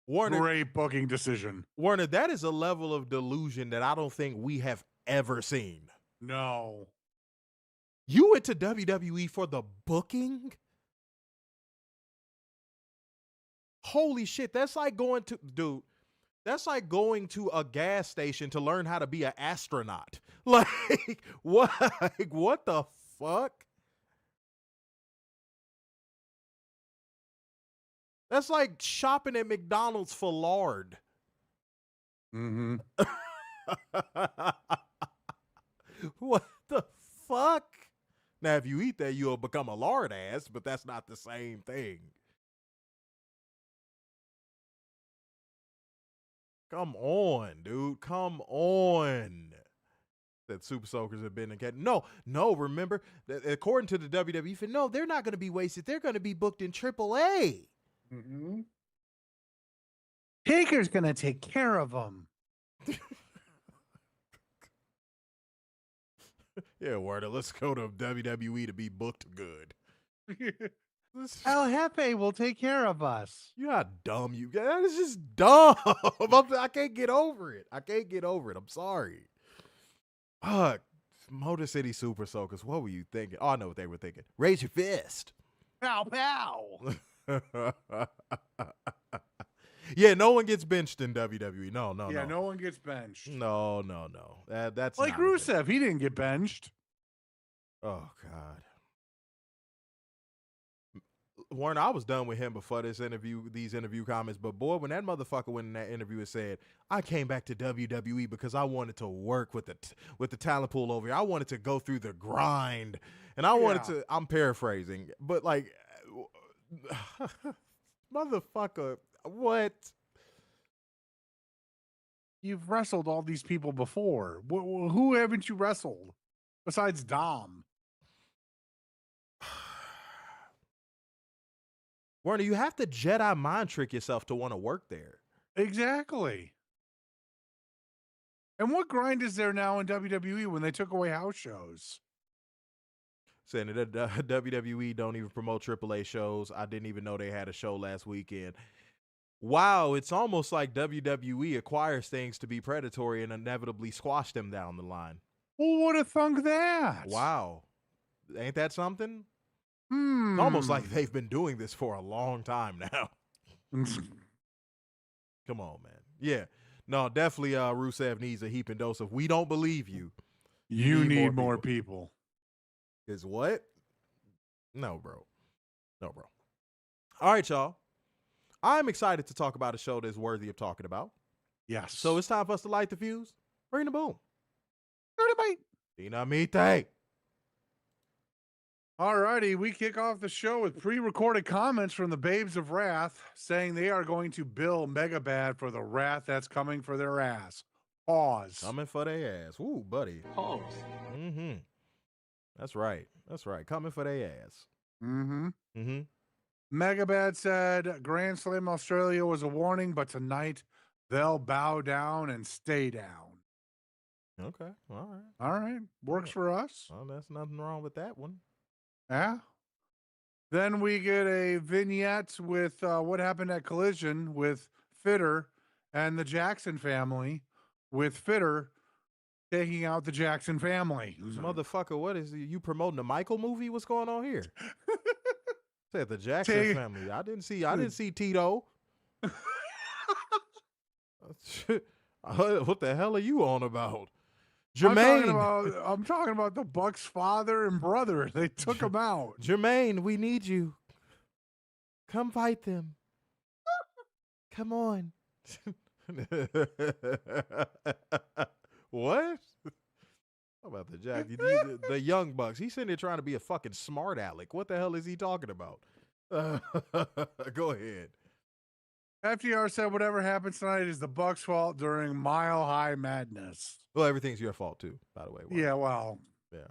Warner, Great booking decision. Warner, that is a level of delusion that I don't think we have ever seen. No. You went to WWE for the booking? Holy shit, that's like going to, dude, that's like going to a gas station to learn how to be an astronaut. Like, what? Like, what the fuck? That's like shopping at McDonald's for lard. Mm-hmm. What the fuck? Now, if you eat that, you'll become a lard ass, but that's not the same thing. Come on, dude. Come on. That Super Soakers have been in. No, remember, according to the WWE, no, they're not going to be wasted. They're going to be booked in AAA. Mm-hmm. Taker's going to take care of them. Yeah, Warner, let's go to WWE to be booked good. El Jefe will take care of us. You know how dumb you get. That is just dumb. I can't get over it. I'm sorry. Fuck. Motor City Super Soakers. What were you thinking? Oh, I know what they were thinking. Raise your fist. Pow, pow. Yeah, no one gets benched in WWE. No. No one gets benched. No. That's like not a Rusev. He didn't get benched. Oh, God. Warren, I was done with him before these interview comments, but boy, when that motherfucker went in that interview and said, I came back to WWE because I wanted to work with the talent pool over here. I wanted to go through the grind, and I wanted to, I'm paraphrasing, but like, motherfucker, what? You've wrestled all these people before. Who haven't you wrestled besides Dom? Warner, you have to Jedi mind trick yourself to want to work there. Exactly. And what grind is there now in WWE when they took away house shows? Saying that WWE don't even promote AAA shows. I didn't even know they had a show last weekend. Wow, it's almost like WWE acquires things to be predatory and inevitably squash them down the line. Who would have thunk that? Wow. Ain't that something? It's almost like they've been doing this for a long time now. Come on, man. Yeah. No, definitely Rusev needs a heaping dose of we don't believe you. You need more people. Is what? No, bro. All right, y'all. I'm excited to talk about a show that's worthy of talking about. Yes. So it's time for us to light the fuse. Bring the boom. Dynamite. Dynamite. All righty, we kick off the show with pre-recorded comments from the Babes of Wrath saying they are going to bill MegaBad for the wrath that's coming for their ass. Pause. Coming for their ass. Ooh, buddy. Pause. Mm-hmm. That's right. Coming for their ass. Mm-hmm. Mm-hmm. MegaBad said Grand Slam Australia was a warning, but tonight they'll bow down and stay down. Okay. All right. Works for us. Well, there's nothing wrong with that one. Yeah. Then we get a vignette with what happened at Collision with Fitter and the Jackson family, with Fitter taking out the Jackson family. Motherfucker, what is you promoting the Michael movie? What's going on here? Said the Jackson family. I didn't see Tito. What the hell are you on about? Jermaine. I'm talking about the Bucks' father and brother. They took him out. Jermaine, we need you. Come fight them. Come on. What? How about the Jack? The Young Bucks. He's sitting there trying to be a fucking smart aleck. What the hell is he talking about? Go ahead. FTR said whatever happens tonight is the Bucks' fault during Mile High Madness. Well, everything's your fault too, by the way. Yeah, well. Yeah.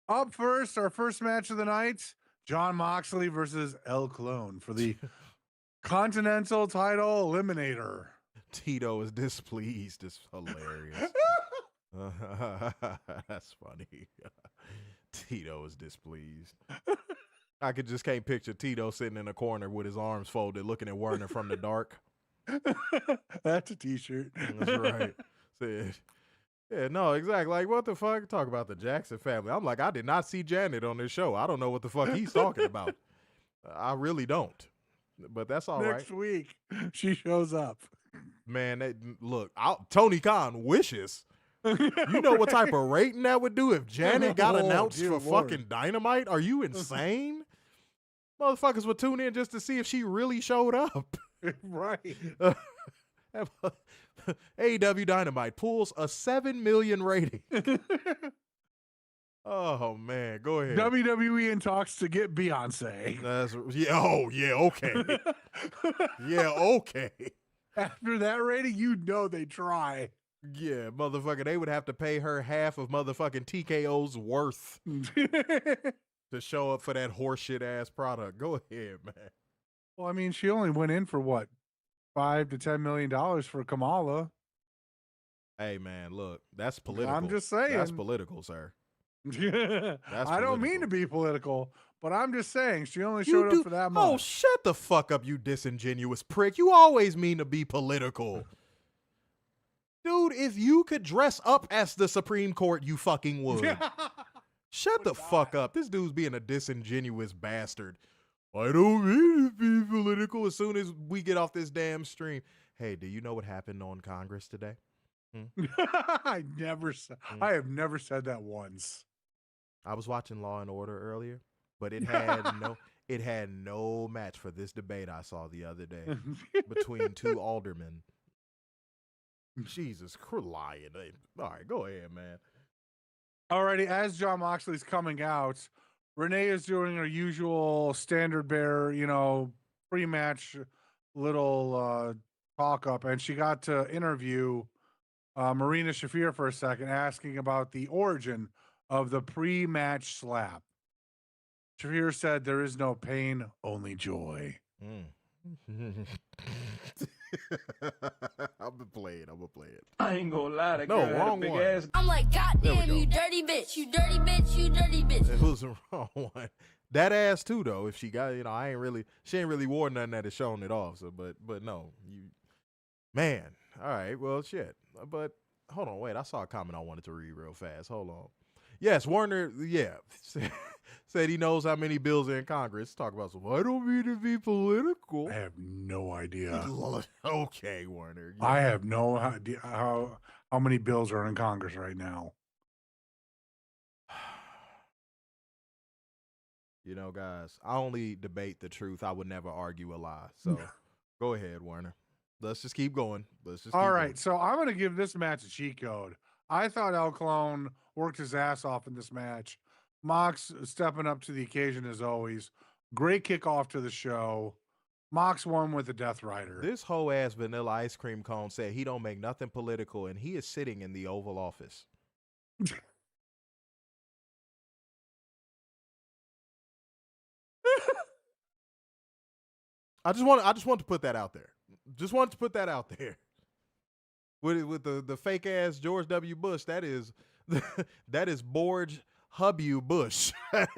Up first, our first match of the night, Jon Moxley versus El Clone for the Continental title eliminator. Tito is displeased. It's hilarious. That's funny. Tito is displeased. I can't picture Tito sitting in a corner with his arms folded, looking at Werner from the dark. That's a t-shirt. That's right. Yeah, no, exactly. Like, what the fuck? Talk about the Jackson family. I'm like, I did not see Janet on this show. I don't know what the fuck he's talking about. I really don't. But that's all right. Next week, she shows up. Man, look, Tony Khan wishes. You know what type of rating that would do if Janet got announced for fucking Dynamite? Are you insane? Motherfuckers would tune in just to see if she really showed up. Right. AEW Dynamite pulls a 7 million rating. Oh man, go ahead. WWE in talks to get Beyonce. Okay. Yeah, okay. After that rating, you know they try. Yeah, motherfucker, they would have to pay her half of motherfucking TKO's worth to show up for that horseshit ass product. Go ahead, man. Well, I mean, she only went in for what, $5 to $10 million for Kamala. Hey, man, look, that's political. I'm just saying. That's political, sir. I don't mean to be political, but I'm just saying she only showed up for that much. Oh, shut the fuck up, you disingenuous prick. You always mean to be political. Dude, if you could dress up as the Supreme Court, you fucking would. Shut the fuck up. This dude's being a disingenuous bastard. I don't mean to be political. As soon as we get off this damn stream. Hey, do you know what happened on Congress today? I have never said that once. I was watching Law and Order earlier, but it had no match for this debate I saw the other day between two aldermen. Jesus Christ, lying. All right, go ahead, man. Alrighty, as Jon Moxley's coming out, Renee is doing her usual standard bearer, pre-match little talk up, and she got to interview Marina Shafir for a second, asking about the origin of the pre-match slap. Shafir said, "There is no pain, only joy." I'm gonna play it. I ain't gonna lie, that No, girl had a wrong big one. ass. I'm like, goddamn, you dirty bitch, you dirty bitch, you dirty bitch. It was the wrong one. That ass too, though. If she got, she ain't really wore nothing that has shown it off. So, but no, man. All right, well, shit. But hold on, wait. I saw a comment I wanted to read real fast. Hold on. Yes, Warner. Yeah, said he knows how many bills are in Congress. Talk about some. I don't mean to be political. I have no idea. Okay, Warner. Yeah. I have no idea how many bills are in Congress right now. Guys, I only debate the truth. I would never argue a lie. So go ahead, Warner. Let's just keep going. All right, so I'm going to give this match a cheat code. I thought El Clone worked his ass off in this match. Mox stepping up to the occasion as always. Great kickoff to the show. Mox won with the Death Rider. This whole ass vanilla ice cream cone said he don't make nothing political, and he is sitting in the Oval Office. I just want to put that out there. Just wanted to put that out there. With the fake ass George W. Bush, that is Borge Hubbu Bush. That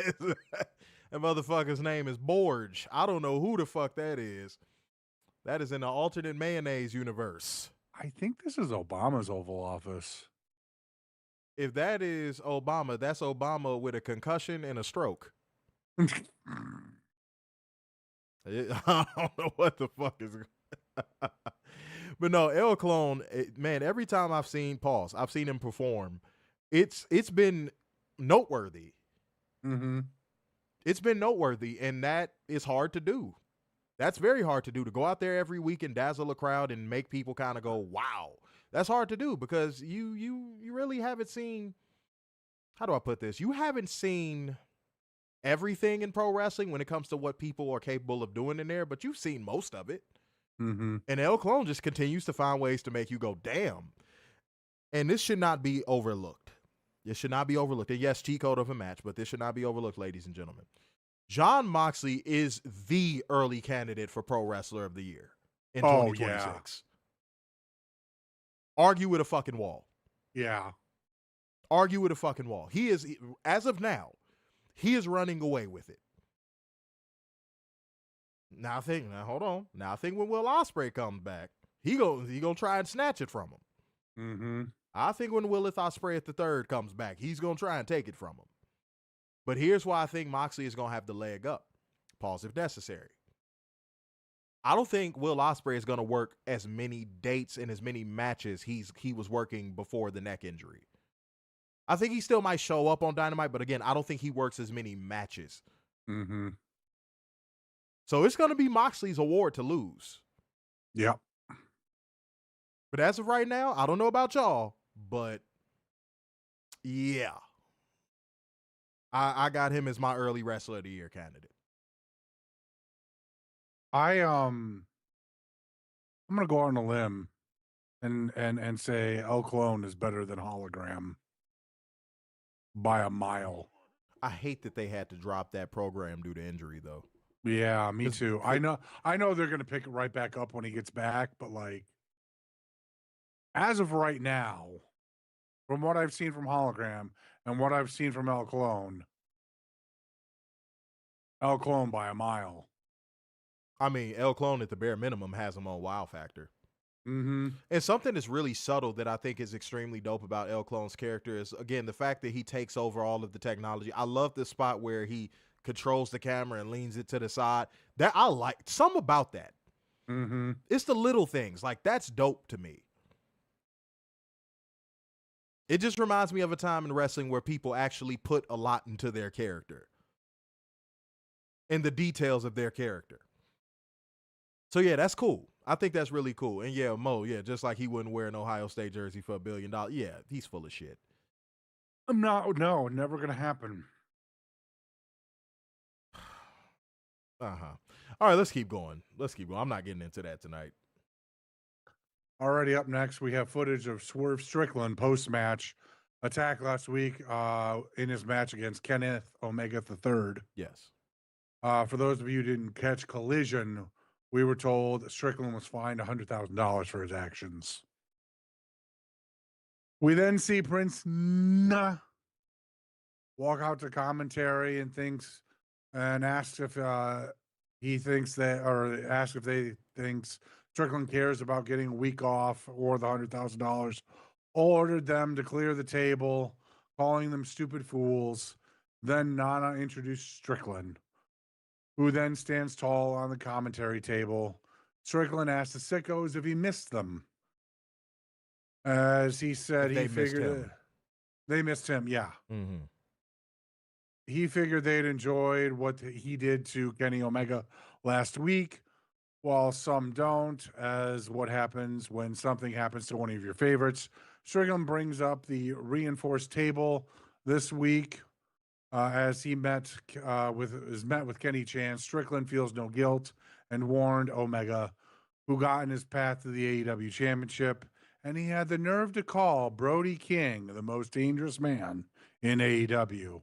motherfucker's name is Borge. I don't know who the fuck that is. That is in the alternate mayonnaise universe. I think this is Obama's Oval Office. If that is Obama, that's Obama with a concussion and a stroke. I don't know what the fuck is. But no, El Clone, man, every time I've seen him perform, it's been noteworthy. Mm-hmm. It's been noteworthy, and that is hard to do. That's very hard to do, to go out there every week and dazzle a crowd and make people kind of go, wow. That's hard to do because you really haven't seen, how do I put this? You haven't seen everything in pro wrestling when it comes to what people are capable of doing in there, but you've seen most of it. Mm-hmm. And El Clone just continues to find ways to make you go, damn. And this should not be overlooked. This should not be overlooked. And yes, cheat code of a match, but this should not be overlooked, ladies and gentlemen. Jon Moxley is the early candidate for Pro Wrestler of the Year in 2026. Argue with a fucking wall. Yeah. Argue with a fucking wall. He is, as of now, he is running away with it. Now hold on. Now I think when Will Ospreay comes back, he gonna try and snatch it from him. Mm-hmm. I think when Will Ospreay at the third comes back, he's gonna try and take it from him. But here's why I think Moxley is gonna have the leg up. Pause if necessary. I don't think Will Ospreay is gonna work as many dates and as many matches he was working before the neck injury. I think he still might show up on Dynamite, but again, I don't think he works as many matches. Mm-hmm. So it's gonna be Moxley's award to lose. Yep. But as of right now, I don't know about y'all, but yeah. I got him as my early Wrestler of the Year candidate. I'm gonna go on a limb and say El Clone is better than Hologram by a mile. I hate that they had to drop that program due to injury, though. Yeah, me too. I know they're gonna pick it right back up when he gets back, but like as of right now, from what I've seen from Hologram and what I've seen from El Clone by a mile. I mean, El Clone at the bare minimum has him on Wow Factor. Mm-hmm. And something that's really subtle that I think is extremely dope about El Clone's character is, again, the fact that he takes over all of the technology. I love the spot where he controls the camera and leans it to the side. That I like. Something about that. Mm-hmm. It's the little things. Like, that's dope to me. It just reminds me of a time in wrestling where people actually put a lot into their character and the details of their character. So, yeah, that's cool. I think that's really cool. And, yeah, Mo, yeah, just like he wouldn't wear an Ohio State jersey for $1 billion. Yeah, he's full of shit. No, never going to happen. Uh-huh. All right, let's keep going. I'm not getting into that tonight. Already up next, we have footage of Swerve Strickland post-match attack last week in his match against Kenneth Omega III. Yes. For those of you who didn't catch Collision, we were told Strickland was fined $100,000 for his actions. We then see Prince walk out to commentary and asks if he thinks that, or asks if they thinks Strickland cares about getting a week off or the $100,000. Ordered them to clear the table, calling them stupid fools. Then Nana introduced Strickland, who then stands tall on the commentary table. Strickland asked the sickos if he missed them. As he said, he figured they missed him. Yeah. Mm-hmm. He figured they'd enjoyed what he did to Kenny Omega last week, while some don't, as what happens when something happens to one of your favorites. Strickland brings up the reinforced table this week. As he met with Kenny Chan, Strickland feels no guilt and warned Omega, who got in his path to the AEW Championship, and he had the nerve to call Brody King the most dangerous man in AEW.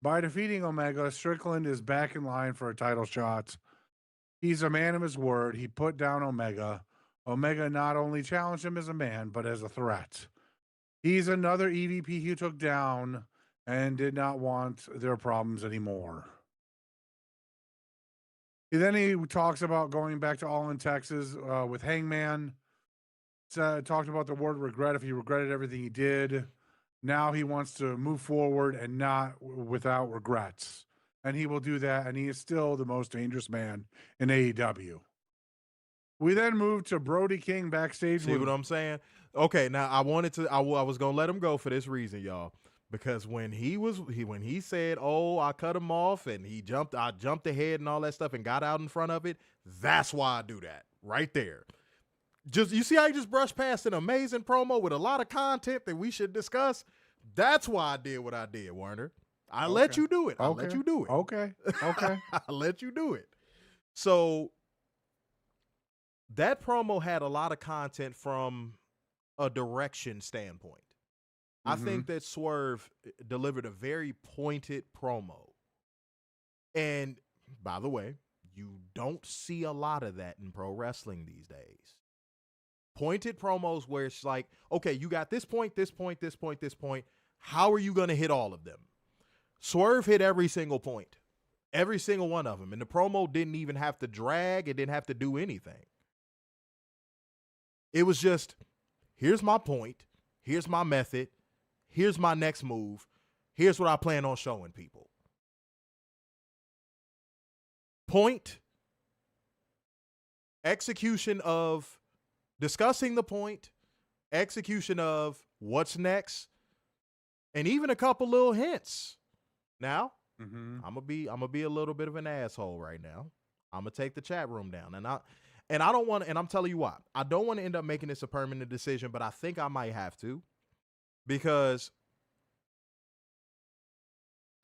By defeating Omega, Strickland is back in line for a title shot. He's a man of his word. He put down Omega. Omega not only challenged him as a man, but as a threat. He's another EVP who took down and did not want their problems anymore. Then he talks about going back to All in Texas with Hangman. Talked about the word regret, if he regretted everything he did. Now he wants to move forward and not without regrets. And he will do that, and he is still the most dangerous man in AEW. We then moved to Brody King backstage. See what I'm saying? Okay, now I was gonna let him go for this reason, y'all. Because when he said, "Oh, I cut him off," and I jumped ahead and all that stuff and got out in front of it. That's why I do that right there. Just you see how I just brushed past an amazing promo with a lot of content that we should discuss. That's why I did what I did, Werner. I let you do it. I let you do it. Okay. I let you do it. So that promo had a lot of content from a direction standpoint. I think that Swerve delivered a very pointed promo. And by the way, you don't see a lot of that in pro wrestling these days. Pointed promos where it's like, okay, you got this point, this point, this point, this point. How are you going to hit all of them? Swerve hit every single point, every single one of them. And the promo didn't even have to drag. It didn't have to do anything. It was just, here's my point. Here's my method. Here's my next move. Here's what I plan on showing people. Point, execution of discussing the point, execution of what's next, and even a couple little hints. Now, I'm gonna be a little bit of an asshole right now. I'm gonna take the chat room down, and I don't want to, and I'm telling you why. I don't want to end up making this a permanent decision, but I think I might have to, because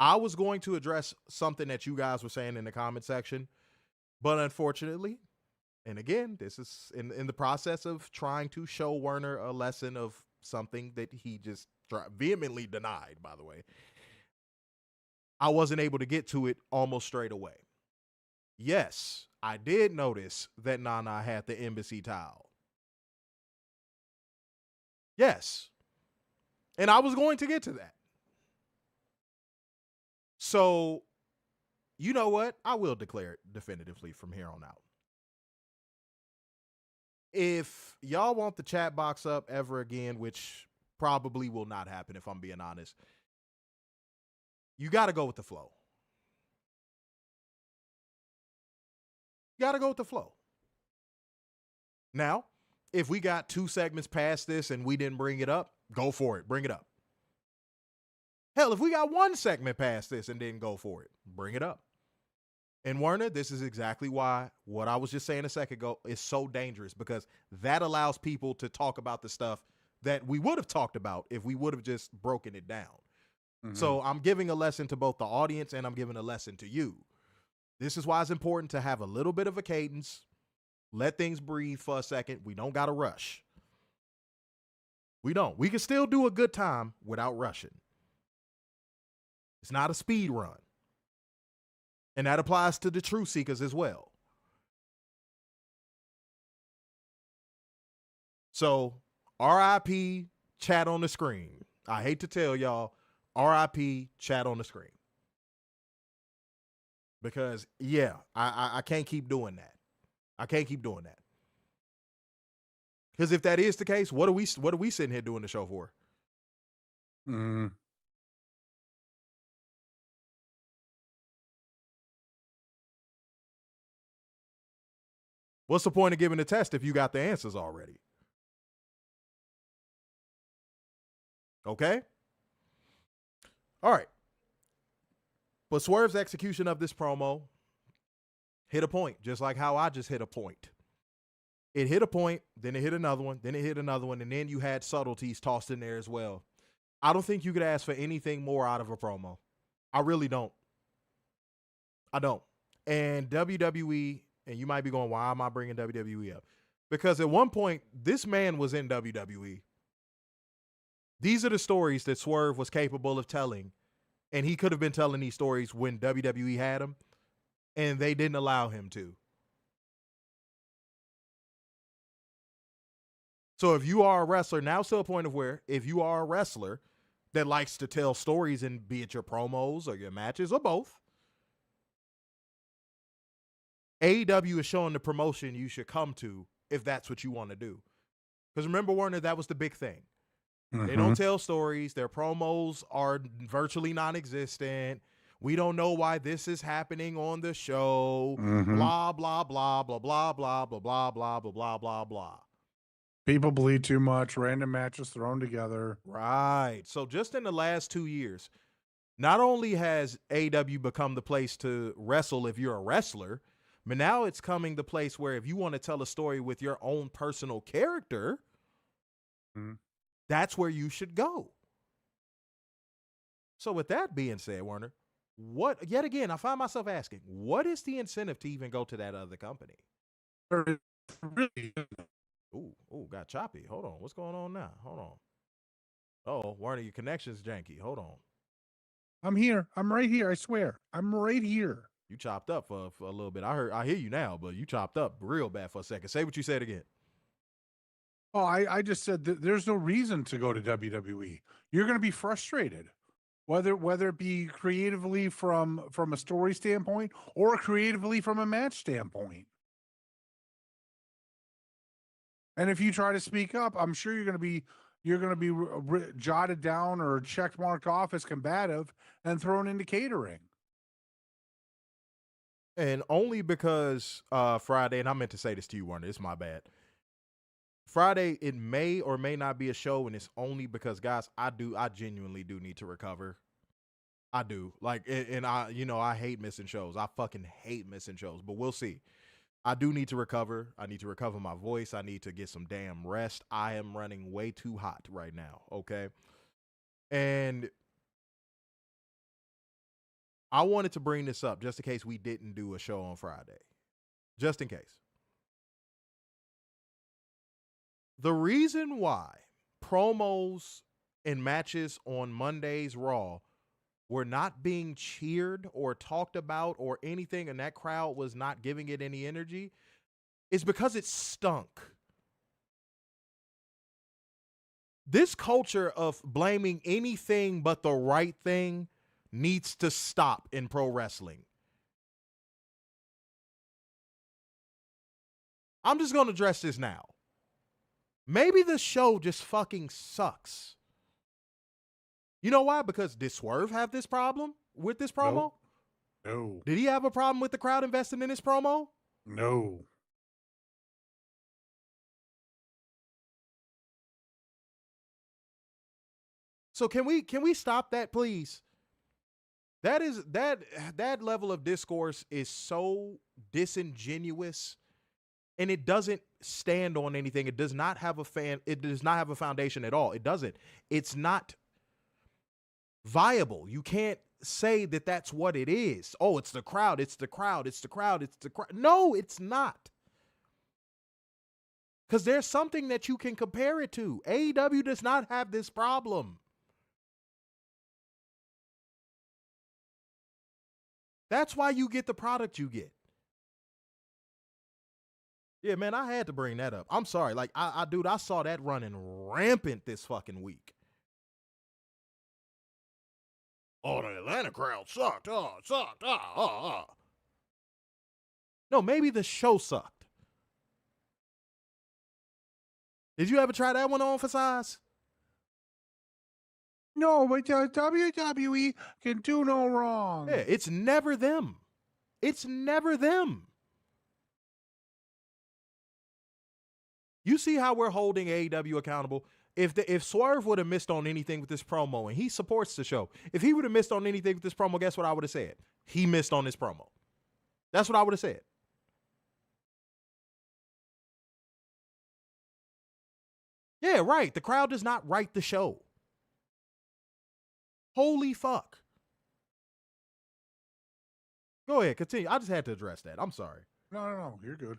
I was going to address something that you guys were saying in the comment section, but unfortunately, and again, this is in the process of trying to show Werner a lesson of something that he just vehemently denied, by the way, I wasn't able to get to it almost straight away. Yes, I did notice that Nana had the embassy towel. Yes. And I was going to get to that. So, you know what? I will declare it definitively from here on out. If y'all want the chat box up ever again, which probably will not happen if I'm being honest, you got to go with the flow. You got to go with the flow. Now, if we got 2 segments past this and we didn't bring it up, go for it. Bring it up. Hell, if we got 1 segment past this and didn't go for it, bring it up. And Werner, this is exactly why what I was just saying a second ago is so dangerous, because that allows people to talk about the stuff that we would have talked about if we would have just broken it down. So I'm giving a lesson to both the audience and I'm giving a lesson to you. This is why it's important to have a little bit of a cadence. Let things breathe for a second. We don't got to rush. We don't. We can still do a good time without rushing. It's not a speed run. And that applies to the truth seekers as well. So, RIP chat on the screen. I hate to tell y'all, RIP chat on the screen. Because, yeah, I can't keep doing that. I can't keep doing that. Because if that is the case, what are we sitting here doing the show for? What's the point of giving the test if you got the answers already? Okay? All right. But Swerve's execution of this promo hit a point, just like how I just hit a point. It hit a point, then it hit another one, then it hit another one, and then you had subtleties tossed in there as well. I don't think you could ask for anything more out of a promo. I really don't. I don't. And WWE, and you might be going, why am I bringing WWE up? Because at one point, this man was in WWE. These are the stories that Swerve was capable of telling, and he could have been telling these stories when WWE had him, and they didn't allow him to. So if you are a wrestler, now to a point of where if you are a wrestler that likes to tell stories, and be it your promos or your matches or both, AEW is showing the promotion you should come to if that's what you want to do. Because remember, Werner, that was the big thing. They don't tell stories. Their promos are virtually non-existent. We don't know why this is happening on the show. Mhm. Blah, blah, blah, blah, blah, blah, blah, blah, blah, blah, blah, blah, blah. People bleed too much. Random matches thrown together. Right. So just in the last 2 years, not only has AEW become the place to wrestle if you're a wrestler, but now it's coming the place where if you want to tell a story with your own personal character, that's where you should go. So with that being said, Werner, yet again, I find myself asking, what is the incentive to even go to that other company? Ooh, got choppy. Hold on. What's going on now? Hold on. Oh, Werner, your connection's janky. Hold on. I'm here. I'm right here. I swear. I'm right here. You chopped up for a little bit. I hear you now, but you chopped up real bad for a second. Say what you said again. Oh, I just said that there's no reason to go to WWE. You're going to be frustrated, whether it be creatively from a story standpoint or creatively from a match standpoint. And if you try to speak up, I'm sure you're going to be jotted down or check marked off as combative and thrown into catering. And only because Friday, and I meant to say this to you, Werner, it's my bad. Friday, it may or may not be a show, and it's only because, guys, I genuinely do need to recover. I do. And I hate missing shows. I fucking hate missing shows, but we'll see. I do need to recover. I need to recover my voice. I need to get some damn rest. I am running way too hot right now, okay? And I wanted to bring this up just in case we didn't do a show on Friday. Just in case. The reason why promos and matches on Monday's Raw were not being cheered or talked about or anything, and that crowd was not giving it any energy, is because it stunk. This culture of blaming anything but the right thing needs to stop in pro wrestling. I'm just going to address this now. Maybe the show just fucking sucks. You know why? Because did Swerve have this problem with this promo? No. Did he have a problem with the crowd investing in this promo? No. So can we stop that, please? That level of discourse is so disingenuous, and it doesn't stand on anything. It does not have a foundation at all. It doesn't. It's not viable. You can't say that that's what it is. Oh, it's the crowd. It's the crowd. It's the crowd. It's the crowd. No, it's not. Because there's something that you can compare it to. AEW does not have this problem. That's why you get the product you get. Yeah, man, I had to bring that up. I'm sorry. I saw that running rampant this fucking week. Oh, the Atlanta crowd sucked. Oh, it sucked. No, maybe the show sucked. Did you ever try that one on for size? No, but WWE can do no wrong. Yeah, it's never them. It's never them. You see how we're holding AEW accountable? If Swerve would have missed on anything with this promo, and he supports the show, if he would have missed on anything with this promo, guess what I would have said? He missed on this promo. That's what I would have said. Yeah, right. The crowd does not write the show. Holy fuck. Go ahead, continue. I just had to address that. I'm sorry. No, you're good.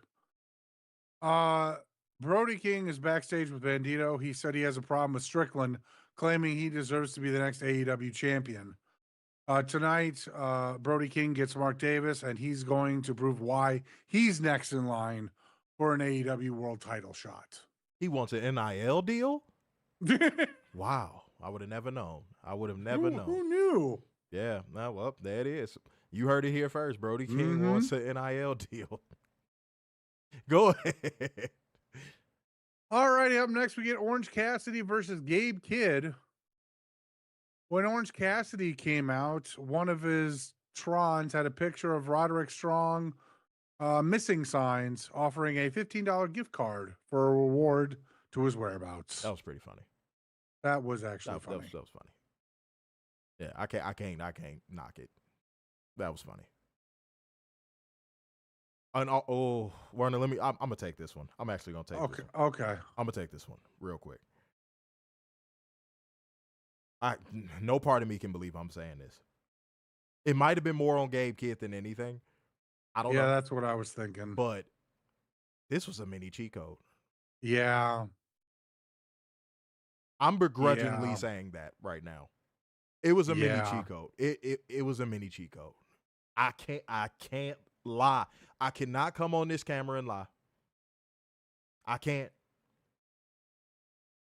Brody King is backstage with Bandito. He said he has a problem with Strickland, claiming he deserves to be the next AEW champion. Tonight, Brody King gets Mark Davis, and he's going to prove why he's next in line for an AEW world title shot. He wants an NIL deal? Wow. I would have never known. Known. Who knew? Yeah. Well, there it is. You heard it here first. Brody King wants an NIL deal. Go ahead. All righty. Up next, we get Orange Cassidy versus Gabe Kidd. when Orange Cassidy came out, one of his Trons had a picture of Roderick Strong missing signs, offering a $15 gift card for a reward to his whereabouts. That was pretty funny. That was actually That funny. was funny. Yeah, I can't knock it. That was funny. And Werner, I'm gonna take this one. I'm actually gonna take this one. Okay. I'm gonna take this one real quick. No part of me can believe I'm saying this. It might have been more on Gabe Kidd than anything. I don't know. Yeah, that's what I was thinking. But this was a mini cheat code. Yeah. I'm begrudgingly saying that right now. It was a mini cheat code. It was a mini cheat code. I can't lie. I cannot come on this camera and lie. I can't.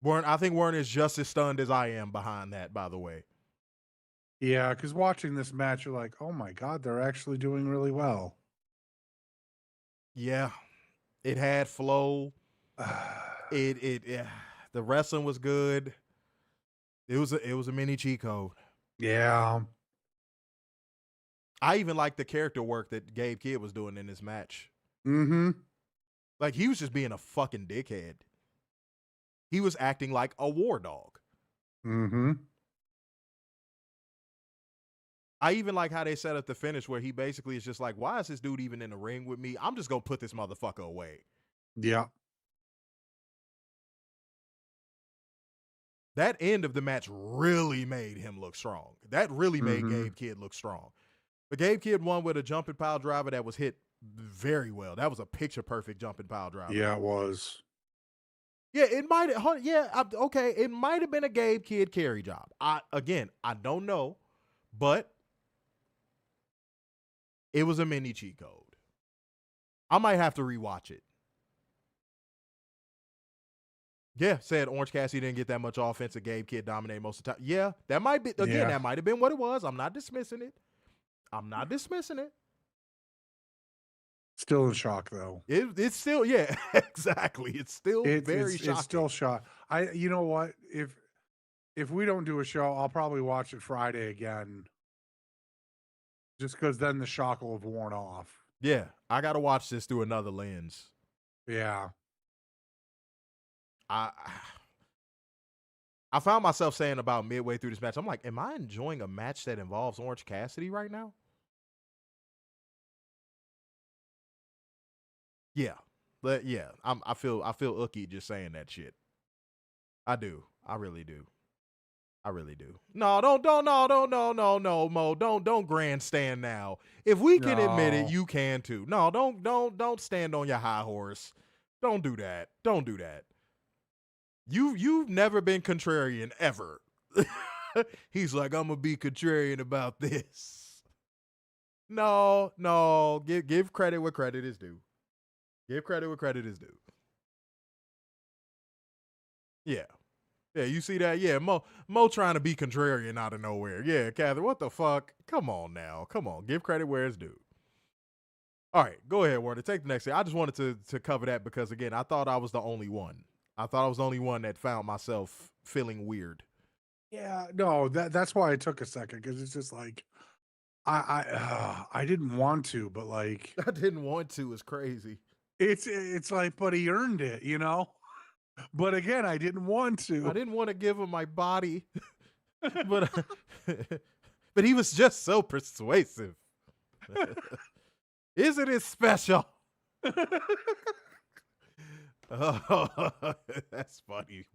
I think Warren is just as stunned as I am behind that, by the way. Yeah, because watching this match, you're like, oh my God, they're actually doing really well. Yeah. It had flow. The wrestling was good. It was a mini cheat code. Yeah. I even liked the character work that Gabe Kidd was doing in this match. Mm-hmm. Like, he was just being a fucking dickhead. He was acting like a war dog. Mm-hmm. I even like how they set up the finish where he basically is just like, why is this dude even in the ring with me? I'm just going to put this motherfucker away. Yeah. That end of the match really made him look strong. That really made Gabe Kidd look strong. But Gabe Kidd won with a jumping pile driver that was hit very well. That was a picture-perfect jumping pile driver. Yeah, it was. Yeah, it might. Yeah, okay. It might have been a Gabe Kidd carry job. I don't know, but it was a mini cheat code. I might have to rewatch it. Yeah, said Orange Cassidy didn't get that much offense. And Gabe Kidd dominated most of the time. Yeah, that might be that might have been what it was. I'm not dismissing it. Still in shock though. It's still, yeah, exactly. It's still very shocking. It's still shock. You know what? If we don't do a show, I'll probably watch it Friday again. Just because then the shock will have worn off. Yeah, I got to watch this through another lens. Yeah. I found myself saying about midway through this match, I'm like, am I enjoying a match that involves Orange Cassidy right now? Yeah. But yeah, I feel ooky just saying that shit. I do. I really do. No, Mo. Don't grandstand now. If we can admit it, you can too. No, don't stand on your high horse. Don't do that. You've never been contrarian ever. He's like, I'm gonna be contrarian about this. No. Give credit where credit is due. Yeah. Yeah, you see that? Yeah, Mo trying to be contrarian out of nowhere. Yeah, Catherine, what the fuck? Come on now. Come on. Give credit where it's due. All right, go ahead, Warner. Take the next thing. I just wanted to cover that because, again, I thought I was the only one. That found myself feeling weird. Yeah, no, that's why it took a second, because it's just like, I didn't want to, but like. I didn't want to is crazy. It's like, but he earned it, you know? But again, I didn't want to. I didn't want to give him my body, but he was just so persuasive. Isn't it special? Oh, that's funny.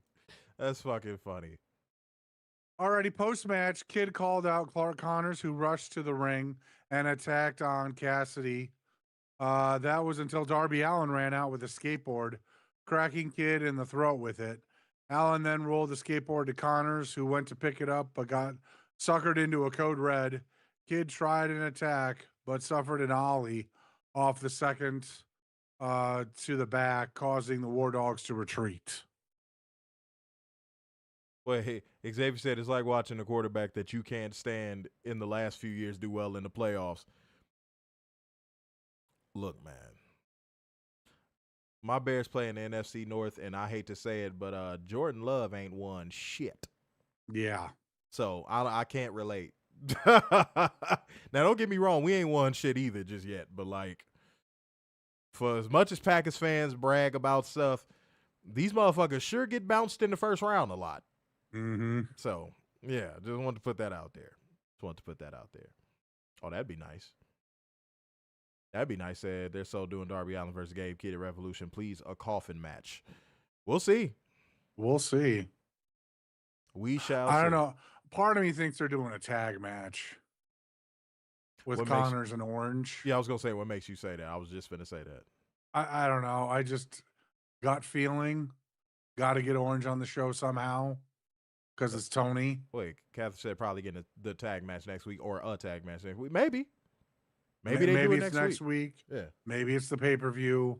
That's fucking funny. Alrighty, post-match, Kid called out Clark Connors, who rushed to the ring and attacked on Cassidy. That was until Darby Allin ran out with a skateboard, cracking Kid in the throat with it. Allin then rolled the skateboard to Connors, who went to pick it up but got suckered into a code red. Kid tried an attack but suffered an ollie off the second to the back, causing the War Dogs to retreat. Well, hey, Xavier said it's like watching a quarterback that you can't stand in the last few years do well in the playoffs. Look, man. My Bears play in the NFC North, and I hate to say it, but Jordan Love ain't won shit. Yeah. So I can't relate. Now, don't get me wrong. We ain't won shit either just yet. But, like, for as much as Packers fans brag about stuff, these motherfuckers sure get bounced in the first round a lot. Mm-hmm. So, yeah, just wanted to put that out there. Oh, that'd be nice. That'd be nice. They're so doing Darby Allin versus Gabe Kidd at Revolution. Please, a coffin match. We'll see. We'll see. We shall I see. don't know. Part of me thinks they're doing a tag match with Connors and Orange. Yeah, I was going to say, what makes you say that? I was just going to say that. I don't know. I just got feeling. Got to get Orange on the show somehow because it's Tony. Wait, Catherine said probably getting the tag match next week or a tag match next week. Maybe. Maybe they do it next week. Yeah. Maybe it's the pay-per-view.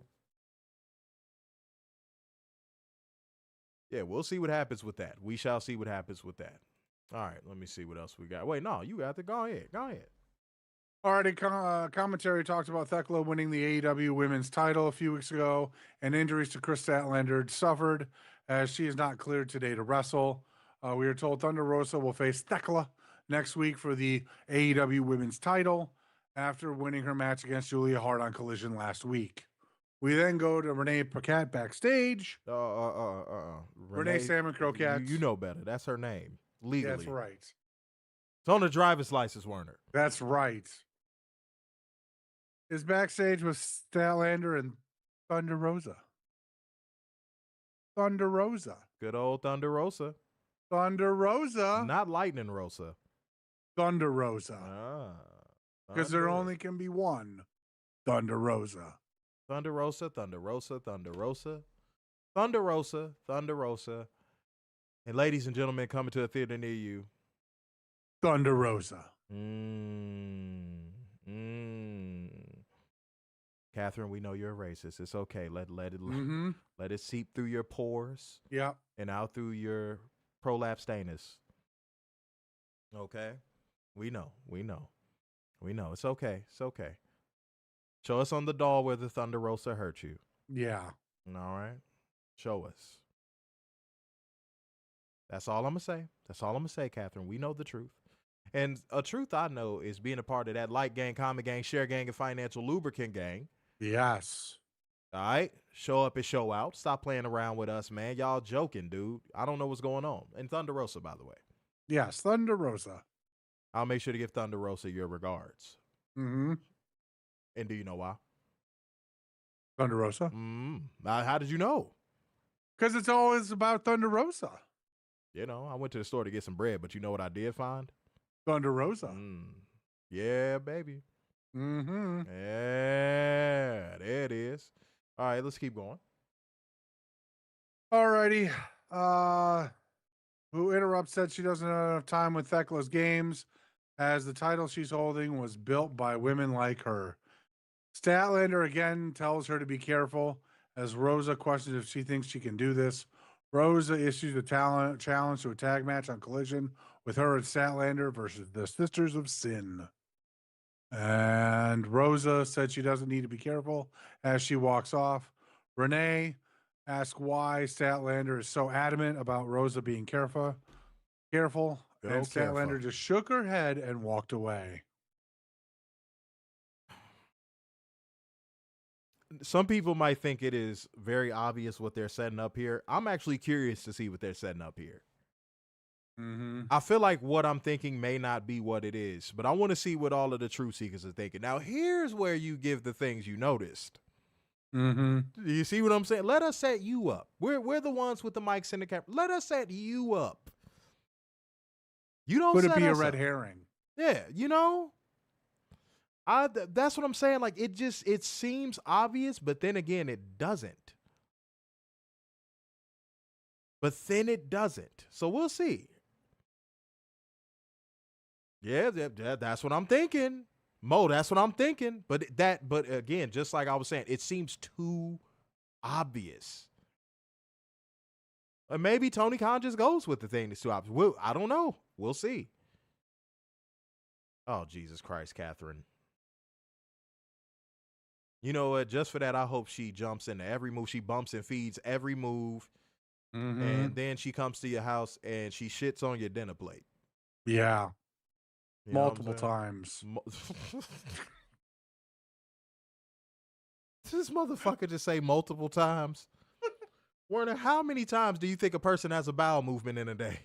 Yeah, we'll see what happens with that. We shall see what happens with that. All right, let me see what else we got. Wait, no, you got to go ahead. Already, commentary talked about Thekla winning the AEW Women's title a few weeks ago, and injuries to Chris Statlander suffered as she is not cleared today to wrestle. We are told Thunder Rosa will face Thekla next week for the AEW Women's title after winning her match against Julia Hart on Collision last week. We then go to Renee Paquette backstage. Renee Salmon Croquette. You know better. That's her name. Legally. That's right. It's on the driver's license, Werner. That's right. Is backstage with Statlander and Thunder Rosa. Thunder Rosa. Good old Thunder Rosa. Thunder Rosa. Not Lightning Rosa. Thunder Rosa. Because there Thunder. only can be one Thunder Rosa. Thunder Rosa, Thunder Rosa, Thunder Rosa. Thunder Rosa, Thunder Rosa. And ladies and gentlemen, coming to a theater near you. Thunder Rosa. Catherine, we know you're a racist. It's okay. Let it Mm-hmm. let it seep through your pores. Yeah. And out through your prolapsed anus. Okay? We know. It's okay. Show us on the doll where the Thunder Rosa hurt you. Yeah. All right? Show us. That's all I'm going to say. Catherine. We know the truth. And a truth I know is being a part of that light gang, common gang, share gang, and financial lubricant gang. Yes. All right? Show up and show out. Stop playing around with us, man. Y'all joking, dude. I don't know what's going on. And Thunder Rosa, by the way. Yes, Thunder Rosa. I'll make sure to give Thunder Rosa your regards. Mm-hmm. And do you know why? Thunder Rosa. How did you know? Because it's always about Thunder Rosa. You know, I went to the store to get some bread, but you know what I did find? Thunder Rosa. Yeah, baby. Mm-hmm. Yeah, there it is. All right, let's keep going. Alrighty. Who Interrupts said she doesn't have enough time with Thekla's games as the title she's holding was built by women like her. Statlander again tells her to be careful as Rosa questions if she thinks she can do this. Rosa issues a challenge to a tag match on Collision with her and Statlander versus the Sisters of Sin. And Rosa said she doesn't need to be careful as she walks off. Renee asks why Statlander is so adamant about Rosa being careful. And Statlander just shook her head and walked away. Some people might think it is very obvious what they're setting up here. I'm actually curious to see what they're setting up here. Mm-hmm. I feel like what I'm thinking may not be what it is, but I want to see what all of the truth seekers are thinking. Now, here's where you give the things you noticed. Mm-hmm. You see what I'm saying? Let us set you up. We're the ones with the mics and the camera. Let us set you up. You don't. Could set it be a us red up. herring? Yeah, you know. That's what I'm saying. Like it seems obvious, but then again, it doesn't. So we'll see. Yeah, that's what I'm thinking. Mo, that's what I'm thinking. But again, just like I was saying, it seems too obvious. Or maybe Tony Khan just goes with the thing that's too obvious. I don't know. We'll see. Oh, Jesus Christ, Catherine. You know what? Just for that, I hope she jumps into every move. She bumps and feeds every move. Mm-hmm. And then she comes to your house and she shits on your dinner plate. Yeah. You know what I'm Multiple saying? times. This motherfucker just say multiple times. Werner, how many times do you think a person has a bowel movement in a day?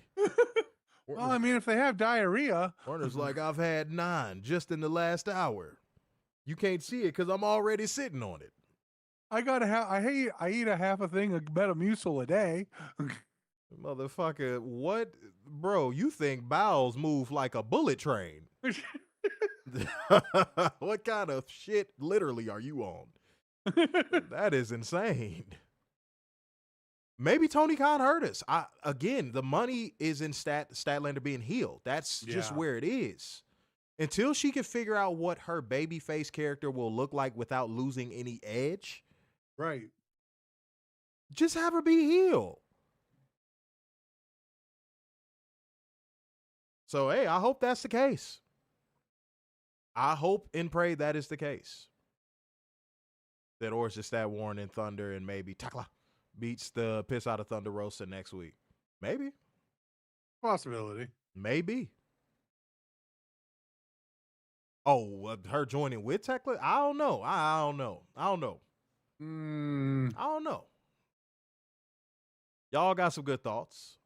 Well, I mean, if they have diarrhea. Werner's like, I've had 9 just in the last hour. You can't see it because I'm already sitting on it. I eat a half a thing of Metamucil a day. Motherfucker, what? Bro, you think bowels move like a bullet train. What kind of shit literally are you on? That is insane. Maybe Tony Khan heard us. Again, the money is in Statlander being healed. That's just where it is. Until she can figure out what her babyface character will look like without losing any edge. Right. Just have her be healed. So, hey, I hope that's the case. I hope and pray that is the case. That Orange is that Warren and Thunder and maybe Takla beats the piss out of Thunder Rosa next week. Maybe. Possibility. Maybe. Oh, her joining with Tekla? I don't know. I don't know. I don't know. Y'all got some good thoughts.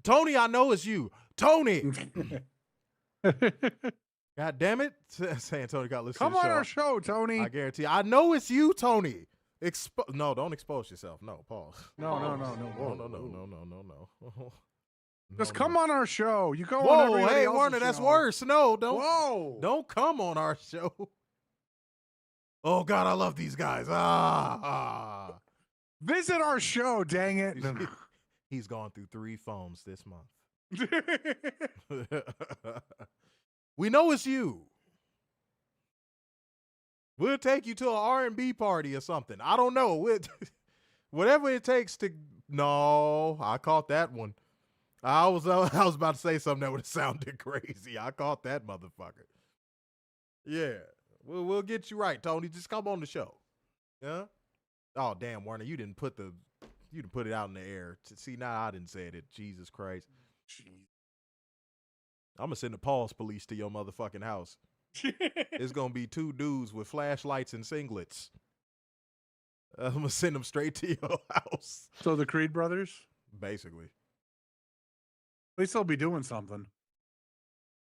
Tony, I know it's you. Tony. God damn it. Saying Tony got listened to Come the on show. our show, Tony. I guarantee. I know it's you, Tony. No, don't expose yourself. No, pause. No. Just come on our show. You go on Whoa, everybody hey, else's Warner, that's show. worse. No, don't. Whoa. Don't come on our show. Oh, God, I love these guys. Visit our show, dang it. He's gone through 3 phones this month. We know it's you. We'll take you to an R&B party or something. I don't know. Whatever it takes to. No, I caught that one. I was about to say something that would have sounded crazy. I caught that motherfucker. Yeah, we'll get you right, Tony. Just come on the show. Yeah. Oh damn, Warner, you didn't put it out in the air. See, now I didn't say it. Jesus Christ. I'm gonna send the pause police to your motherfucking house. It's gonna be 2 dudes with flashlights and singlets. I'm gonna send them straight to your house. So the Creed brothers? Basically. At least they'll be doing something.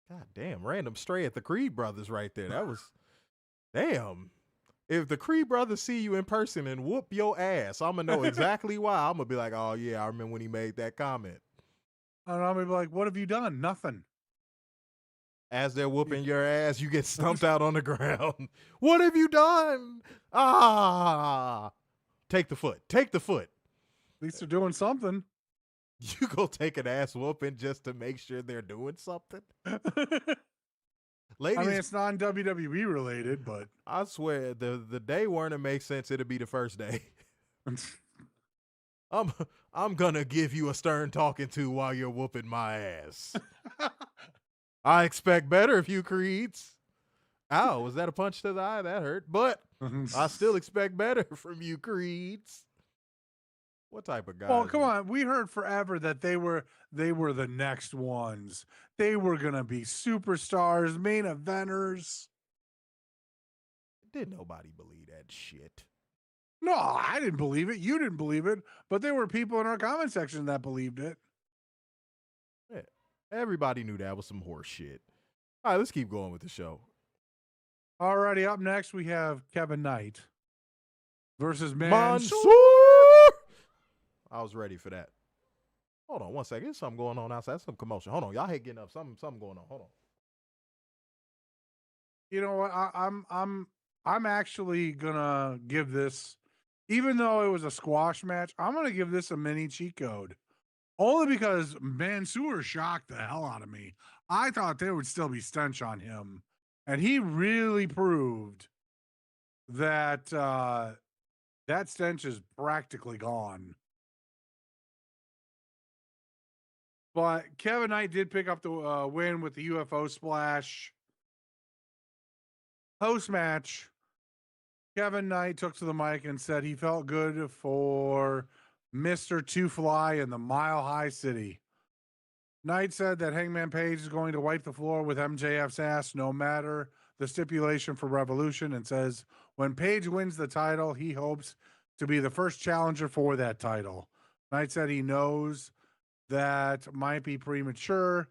God damn, random stray at the Creed brothers right there. That was damn. If the Creed brothers see you in person and whoop your ass, I'm gonna know exactly why. I'm gonna be like, oh yeah, I remember when he made that comment. And I'm gonna be like, what have you done? Nothing. As they're whooping your ass, you get stumped out on the ground. What have you done? Take the foot. Take the foot. At least they're doing something. You go take an ass whooping just to make sure they're doing something? Ladies, I mean, it's non-WWE related, but I swear, the day Werner makes sense, it'll be the first day. I'm gonna give you a stern talking to while you're whooping my ass. I expect better of you, Creeds. Ow, was that a punch to the eye? That hurt. But I still expect better from you, Creeds. What type of guy? Well, come on. We heard forever that they were the next ones. They were gonna be superstars, main eventers. Didn't nobody believe that shit? No, I didn't believe it. You didn't believe it, but there were people in our comment section that believed it. Yeah, everybody knew that was some horse shit. All right, let's keep going with the show. Alrighty, up next we have Kevin Knight versus Mansoor. I was ready for that. Hold on one second. There's something going on outside. Some commotion. Hold on. Y'all hate getting up. Something going on. Hold on. You know what? I'm actually gonna give this, even though it was a squash match, I'm gonna give this a mini cheat code. Only because Mansoor shocked the hell out of me. I thought there would still be stench on him. And he really proved that that stench is practically gone. But Kevin Knight did pick up the win with the UFO splash. Post-match, Kevin Knight took to the mic and said he felt good for Mr. Two Fly in the Mile High City. Knight said that Hangman Page is going to wipe the floor with MJF's ass no matter the stipulation for Revolution, and says when Page wins the title, he hopes to be the first challenger for that title. Knight said he knows that might be premature,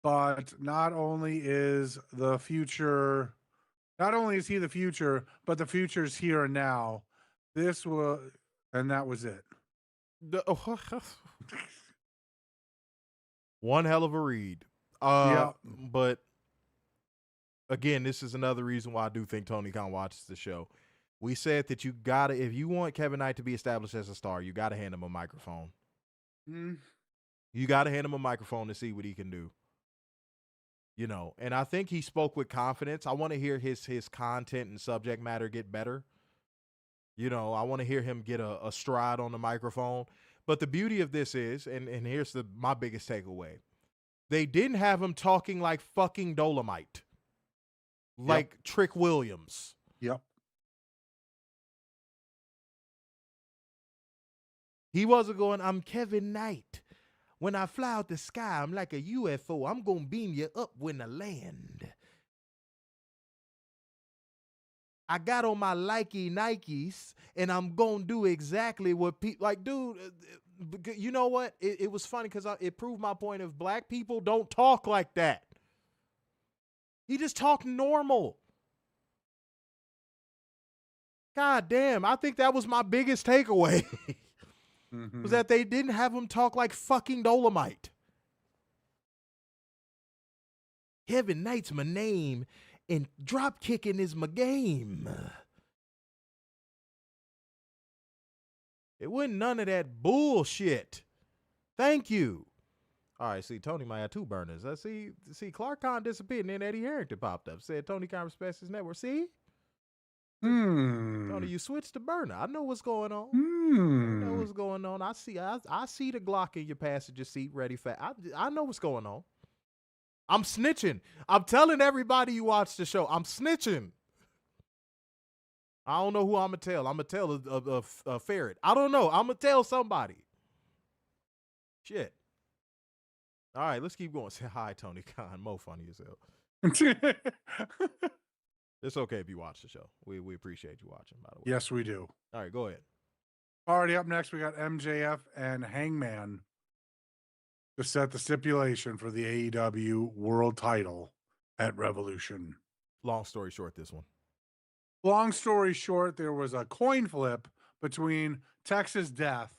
but not only is he the future, but the future's here and now. This will, and that was it. One hell of a read. Yeah. But again, this is another reason why I do think Tony Khan watches the show. We said that you gotta, if you want Kevin Knight to be established as a star, you gotta hand him a microphone. You gotta hand him a microphone to see what he can do. You know, and I think he spoke with confidence. I want to hear his content and subject matter get better. You know, I want to hear him get a stride on the microphone. But the beauty of this is, and here's my biggest takeaway, they didn't have him talking like fucking Dolomite. Like Trick Williams. Yep. He wasn't going, I'm Kevin Knight. When I fly out the sky, I'm like a UFO. I'm going to beam you up when I land. I got on my likey Nikes, and I'm going to do exactly what people, like, dude, you know what? It was funny because it proved my point of black people don't talk like that. He just talked normal. God damn, I think that was my biggest takeaway. Was that they didn't have him talk like fucking Dolomite. Kevin Knight's my name, and drop kicking is my game. It wasn't none of that bullshit. Thank you. All right, see, Tony might have two burners. I see Clark Khan disappeared, and then Eddie Harrington popped up. Said Tony Khan respects his network. See? Tony, you switched the burner. I know what's going on. I know what's going on. I see the Glock in your passenger seat ready for. I know what's going on. I'm snitching. I'm telling everybody you watch the show. I'm snitching. I don't know who I'm gonna tell. I'm gonna tell a ferret. I don't know. I'm gonna tell somebody. Shit. All right, let's keep going. Say hi, Tony Khan. Mo funny as hell. It's okay if you watch the show. We appreciate you watching, by the way. Yes, we do. All right, go ahead. Already up next, we got MJF and Hangman to set the stipulation for the AEW World Title at Revolution. Long story short, this one. Long story short, there was a coin flip between Texas Death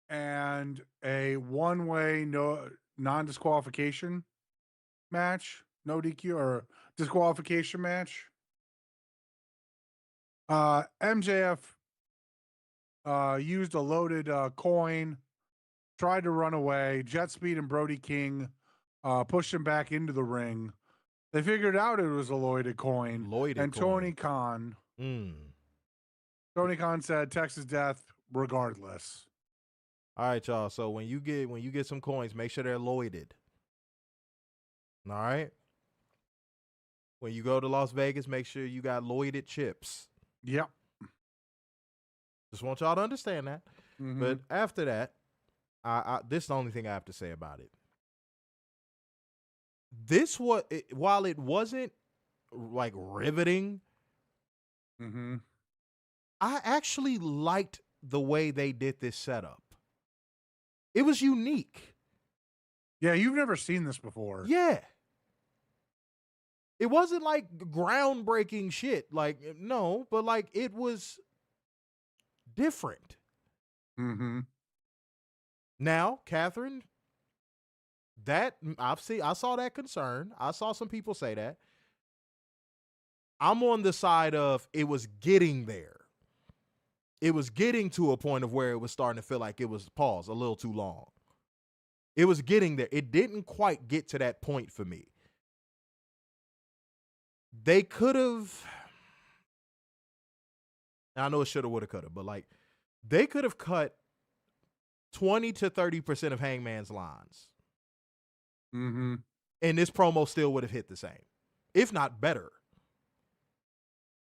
and a one-way non-disqualification match, no DQ or disqualification match. MJF used a loaded coin, tried to run away. Jet Speed and Brody King pushed him back into the ring. They figured out it was a loaded coin. Tony Khan said Texas Death regardless. All right, y'all. So when you get some coins, make sure they're loaded. All right. When you go to Las Vegas, make sure you got loaded chips. Yep. Just want y'all to understand that. But after that, this is the only thing I have to say about it. While it wasn't like riveting, I actually liked the way they did this setup. It was unique. Yeah, you've never seen this before. Yeah. It wasn't like groundbreaking shit. Like, no, but like it was different. Now, Catherine, I saw that concern. I saw some people say that. I'm on the side of it was getting there. It was getting to a point of where it was starting to feel like it was a little too long. It was getting there. It didn't quite get to that point for me. They could have, I know it should have, would have, could have, but like they could have cut 20 to 30% of Hangman's lines. And this promo still would have hit the same, if not better.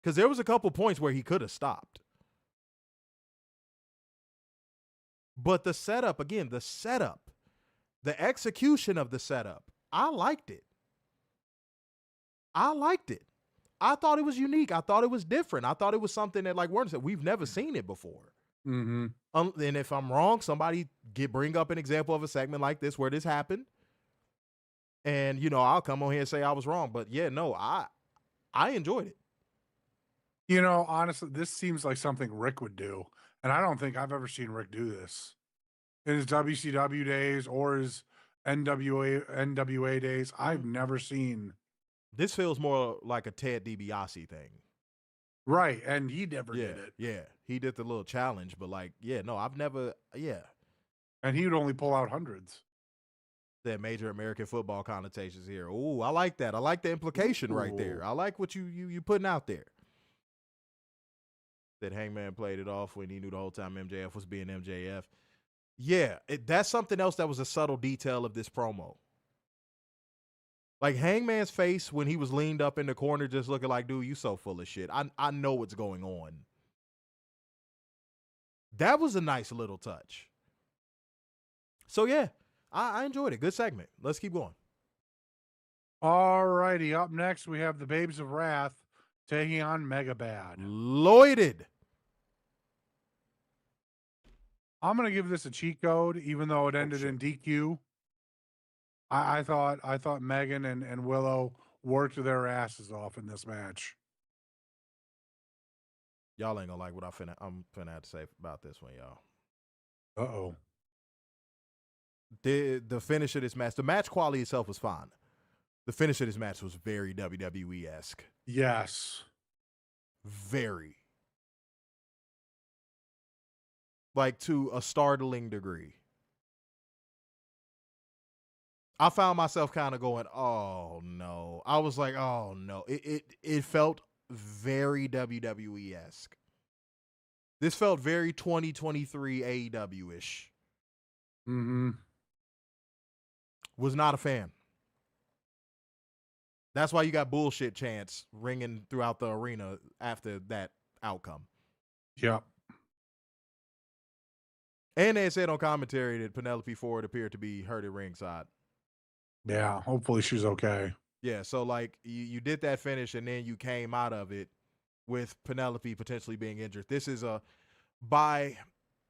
Because there was a couple points where he could have stopped. But the setup The execution of the setup, I liked it. I thought it was unique. I thought it was different. I thought it was something that, like Warren said, we've never seen it before. Mm-hmm. And if I'm wrong, somebody bring up an example of a segment like this where this happened. And, you know, I'll come on here and say I was wrong. But, yeah, no, I enjoyed it. You know, honestly, this seems like something Rick would do. And I don't think I've ever seen Rick do this in his WCW days or his NWA days. I've never seen. This feels more like a Ted DiBiase thing. Right. And he never did it. Yeah. He did the little challenge, but like, yeah, no, I've never, And he would only pull out hundreds. That major American football connotations here. Ooh, I like that. I like the implication right there. I like what you putting out there. That Hangman played it off when he knew the whole time MJF was being MJF. Yeah, that's something else that was a subtle detail of this promo. Like Hangman's face when he was leaned up in the corner just looking like, dude, you so full of shit. I know what's going on. That was a nice little touch. So, yeah, I enjoyed it. Good segment. Let's keep going. All righty. Up next, we have the Babes of Wrath taking on MegaBad. Lloyded. I'm going to give this a cheat code, even though it ended in DQ. I thought Megan and Willow worked their asses off in this match. Y'all ain't gonna like what I'm finna have to say about this one, y'all. Uh-oh. The finish of this match, the match quality itself was fine. The finish of this match was very WWE-esque. Yes. Very. Like to a startling degree. I found myself kind of going, oh no. I was like, oh no. It felt very WWE-esque. This felt very 2023 AEW-ish. Mm-hmm. Was not a fan. That's why you got bullshit chants ringing throughout the arena after that outcome. Yep. And they said on commentary that Penelope Ford appeared to be hurt at ringside. Yeah, hopefully she's okay. Yeah, so like you did that finish and then you came out of it with Penelope potentially being injured. This is by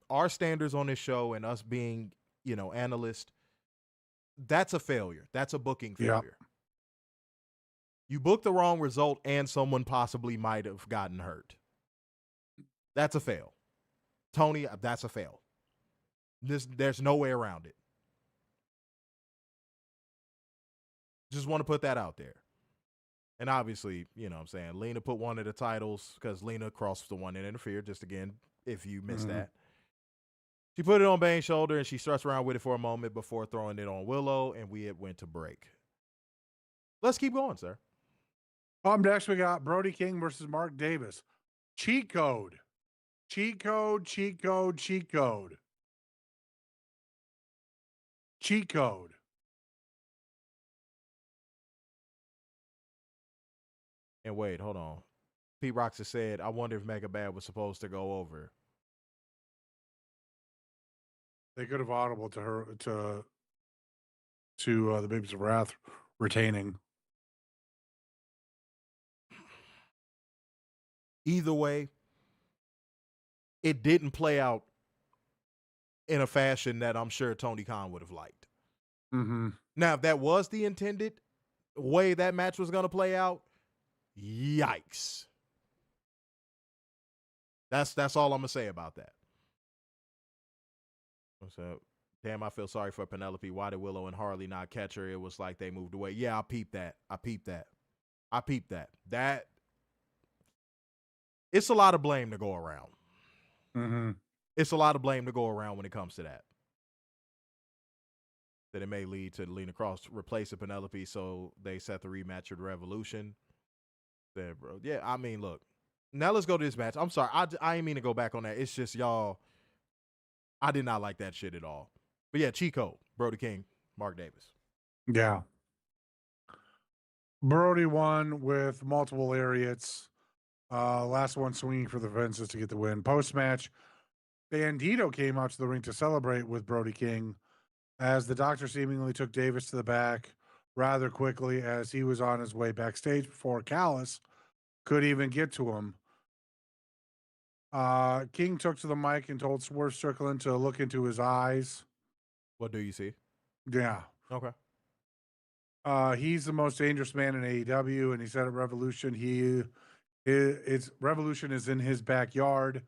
our standards on this show and us being, you know, analysts, that's a failure. That's a booking failure. Yep. You booked the wrong result and someone possibly might have gotten hurt. That's a fail. Tony, that's a fail. There's no way around it. Just want to put that out there. And obviously, you know what I'm saying, Lena put one of the titles because Lena crossed the one and interfered, just again, if you missed that. She put it on Bane's shoulder and she struts around with it for a moment before throwing it on Willow, and we went to break. Let's keep going, sir. Next we got Brody King versus Mark Davis. Cheat code. Cheat code, cheat code, cheat code. Cheat code. And wait, hold on. Pete Roxas said, I wonder if MegaBad was supposed to go over. They could have audible to her to the Babes of Wrath retaining. Either way, it didn't play out in a fashion that I'm sure Tony Khan would have liked. Mm-hmm. Now, if that was the intended way that match was going to play out, yikes. That's all I'm going to say about that. So, damn, I feel sorry for Penelope. Why did Willow and Harley not catch her? It was like they moved away. Yeah, I peeped that. That, it's a lot of blame to go around. Mm-hmm. It's a lot of blame to go around when it comes to that. That it may lead to Lena Cross replacing Penelope, so they set the rematch with Revolution. There, bro. Yeah, I mean, look. Now let's go to this match. I'm sorry. I ain't mean to go back on that. It's just, y'all, I did not like that shit at all. But yeah, Chico, Brody King, Mark Davis. Yeah. Brody won with multiple lariats. Last one swinging for the fences to get the win. Post-match, Bandito came out to the ring to celebrate with Brody King. as the doctor seemingly took Davis to the back rather quickly as he was on his way backstage before Callis could even get to him. King took to the mic and told Swerve Strickland to look into his eyes. What do you see? Yeah. Okay. He's the most dangerous man in AEW, and he said at Revolution, Revolution is in his backyard.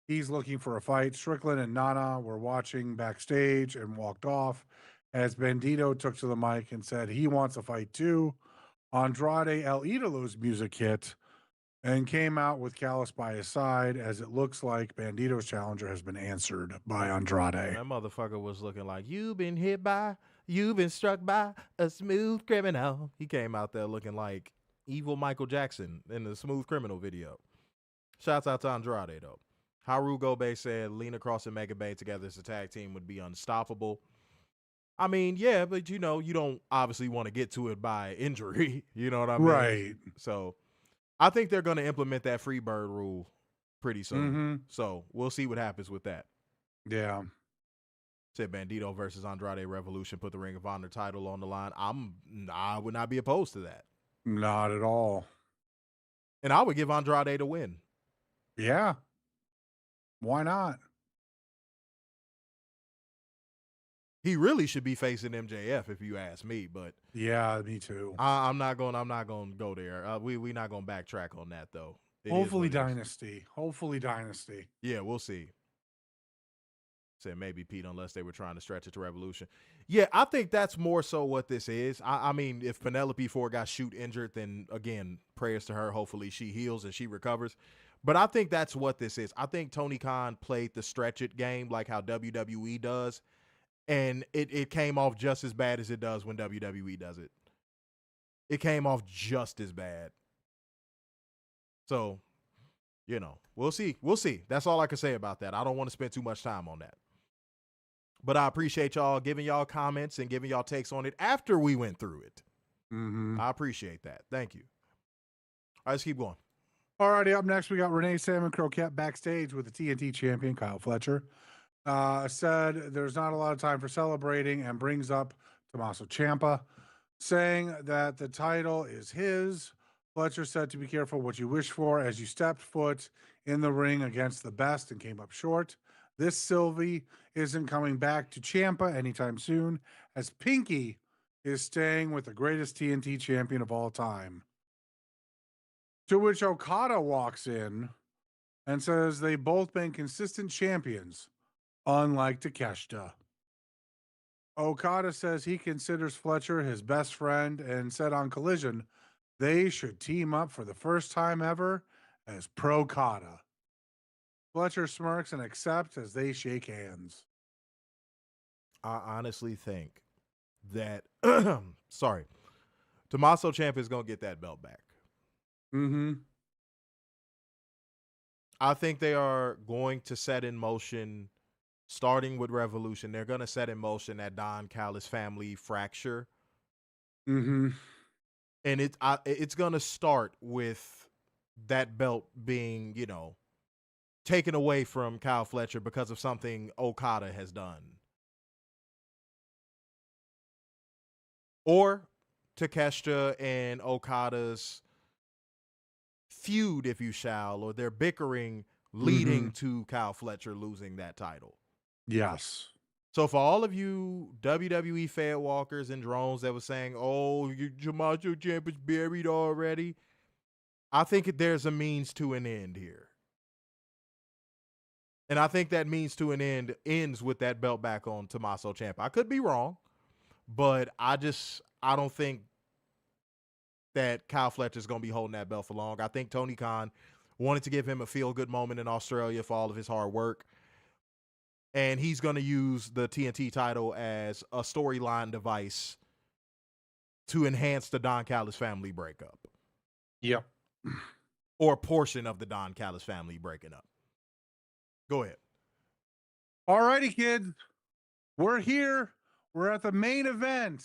He's looking for a fight. Strickland and Nana were watching backstage and walked off as Bandito took to the mic and said he wants a fight too. Andrade El Idolo's music hit and came out with Callis by his side as it looks like Bandito's challenger has been answered by Andrade. That motherfucker was looking like, you've been struck by a smooth criminal. He came out there looking like evil Michael Jackson in the Smooth Criminal video. Shouts out to Andrade, though. Haru Gobe said Lena Cross and MegaBad together as a tag team would be unstoppable. I mean, yeah, but you don't obviously want to get to it by injury. You know what I mean? Right. So I think they're going to implement that free bird rule pretty soon. Mm-hmm. So we'll see what happens with that. Yeah. Said Bandito versus Andrade Revolution put the Ring of Honor title on the line. I would not be opposed to that. Not at all. And I would give Andrade the win. Yeah. Why not? He really should be facing MJF if you ask me, but yeah, me too. I'm not going to go there. We not going to backtrack on that though. Hopefully Dynasty. Hopefully Dynasty. Yeah, we'll see. Said maybe Pete, unless they were trying to stretch it to Revolution. Yeah, I think that's more so what this is. I mean, if Penelope Ford got shoot injured, then again, prayers to her. Hopefully she heals and she recovers. But I think that's what this is. I think Tony Khan played the stretch it game like how WWE does, and it came off just as bad as it does when WWE does it. It came off just as bad. So, we'll see. We'll see. That's all I can say about that. I don't want to spend too much time on that. But I appreciate y'all giving y'all comments and giving y'all takes on it after we went through it. Mm-hmm. I appreciate that. Thank you. All right, let's keep going. Alrighty, up next we got Renee Salmon Croquette backstage with the TNT champion Kyle Fletcher. Said there's not a lot of time for celebrating and brings up Tommaso Ciampa, saying that the title is his. Fletcher said to be careful what you wish for as you stepped foot in the ring against the best and came up short. This Sylvie isn't coming back to Ciampa anytime soon, as Pinky is staying with the greatest TNT champion of all time. To which Okada walks in and says they've both been consistent champions, unlike Takeshita. Okada says he considers Fletcher his best friend and said on Collision they should team up for the first time ever as Pro-Kata. Fletcher smirks and accepts as they shake hands. I honestly think that, Tommaso Ciampa is going to get that belt back. Mm-hmm. I think they are going to set in motion, starting with Revolution, they're going to set in motion that Don Callis family fracture. Mm-hmm. And it's going to start with that belt being, taken away from Kyle Fletcher because of something Okada has done. Or Takeshita and Okada's feud, if you shall, or their bickering leading to Kyle Fletcher losing that title. Yes. So for all of you WWE fan walkers and drones that were saying, oh, Tommaso Ciampa's buried already, I think there's a means to an end here. And I think that means to an end ends with that belt back on Tommaso Ciampa. I could be wrong, but I don't think that Kyle Fletcher's going to be holding that belt for long. I think Tony Khan wanted to give him a feel-good moment in Australia for all of his hard work. And he's going to use the TNT title as a storyline device to enhance the Don Callis family breakup. Yep. Or a portion of the Don Callis family breaking up. Go ahead. All righty, kids. We're here. We're at the main event.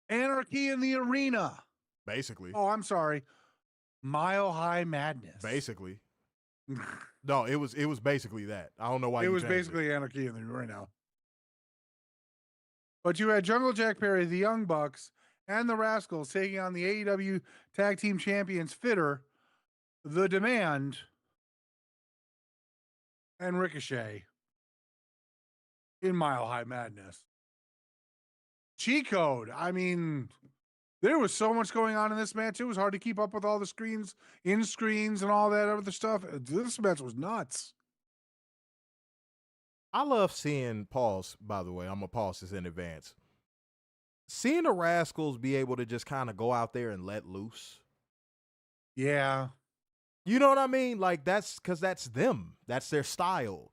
Anarchy in the Arena. Basically. Oh, I'm sorry. Mile High Madness. Basically. No, it was basically that. I don't know why it you was changed basically Anarchy in the Arena. But you had Jungle Jack Perry, the Young Bucks, and the Rascalz taking on the AEW Tag Team Champions Fitter, The Demand, and Ricochet in Mile High Madness. Cheat code. I mean, there was so much going on in this match. It was hard to keep up with all the screens, in screens, and all that other stuff. This match was nuts. I love seeing, pause, by the way, I'm going to pause this in advance. Seeing the Rascalz be able to just kind of go out there and let loose. Yeah. You know what I mean? Like, that's because that's them. That's their style.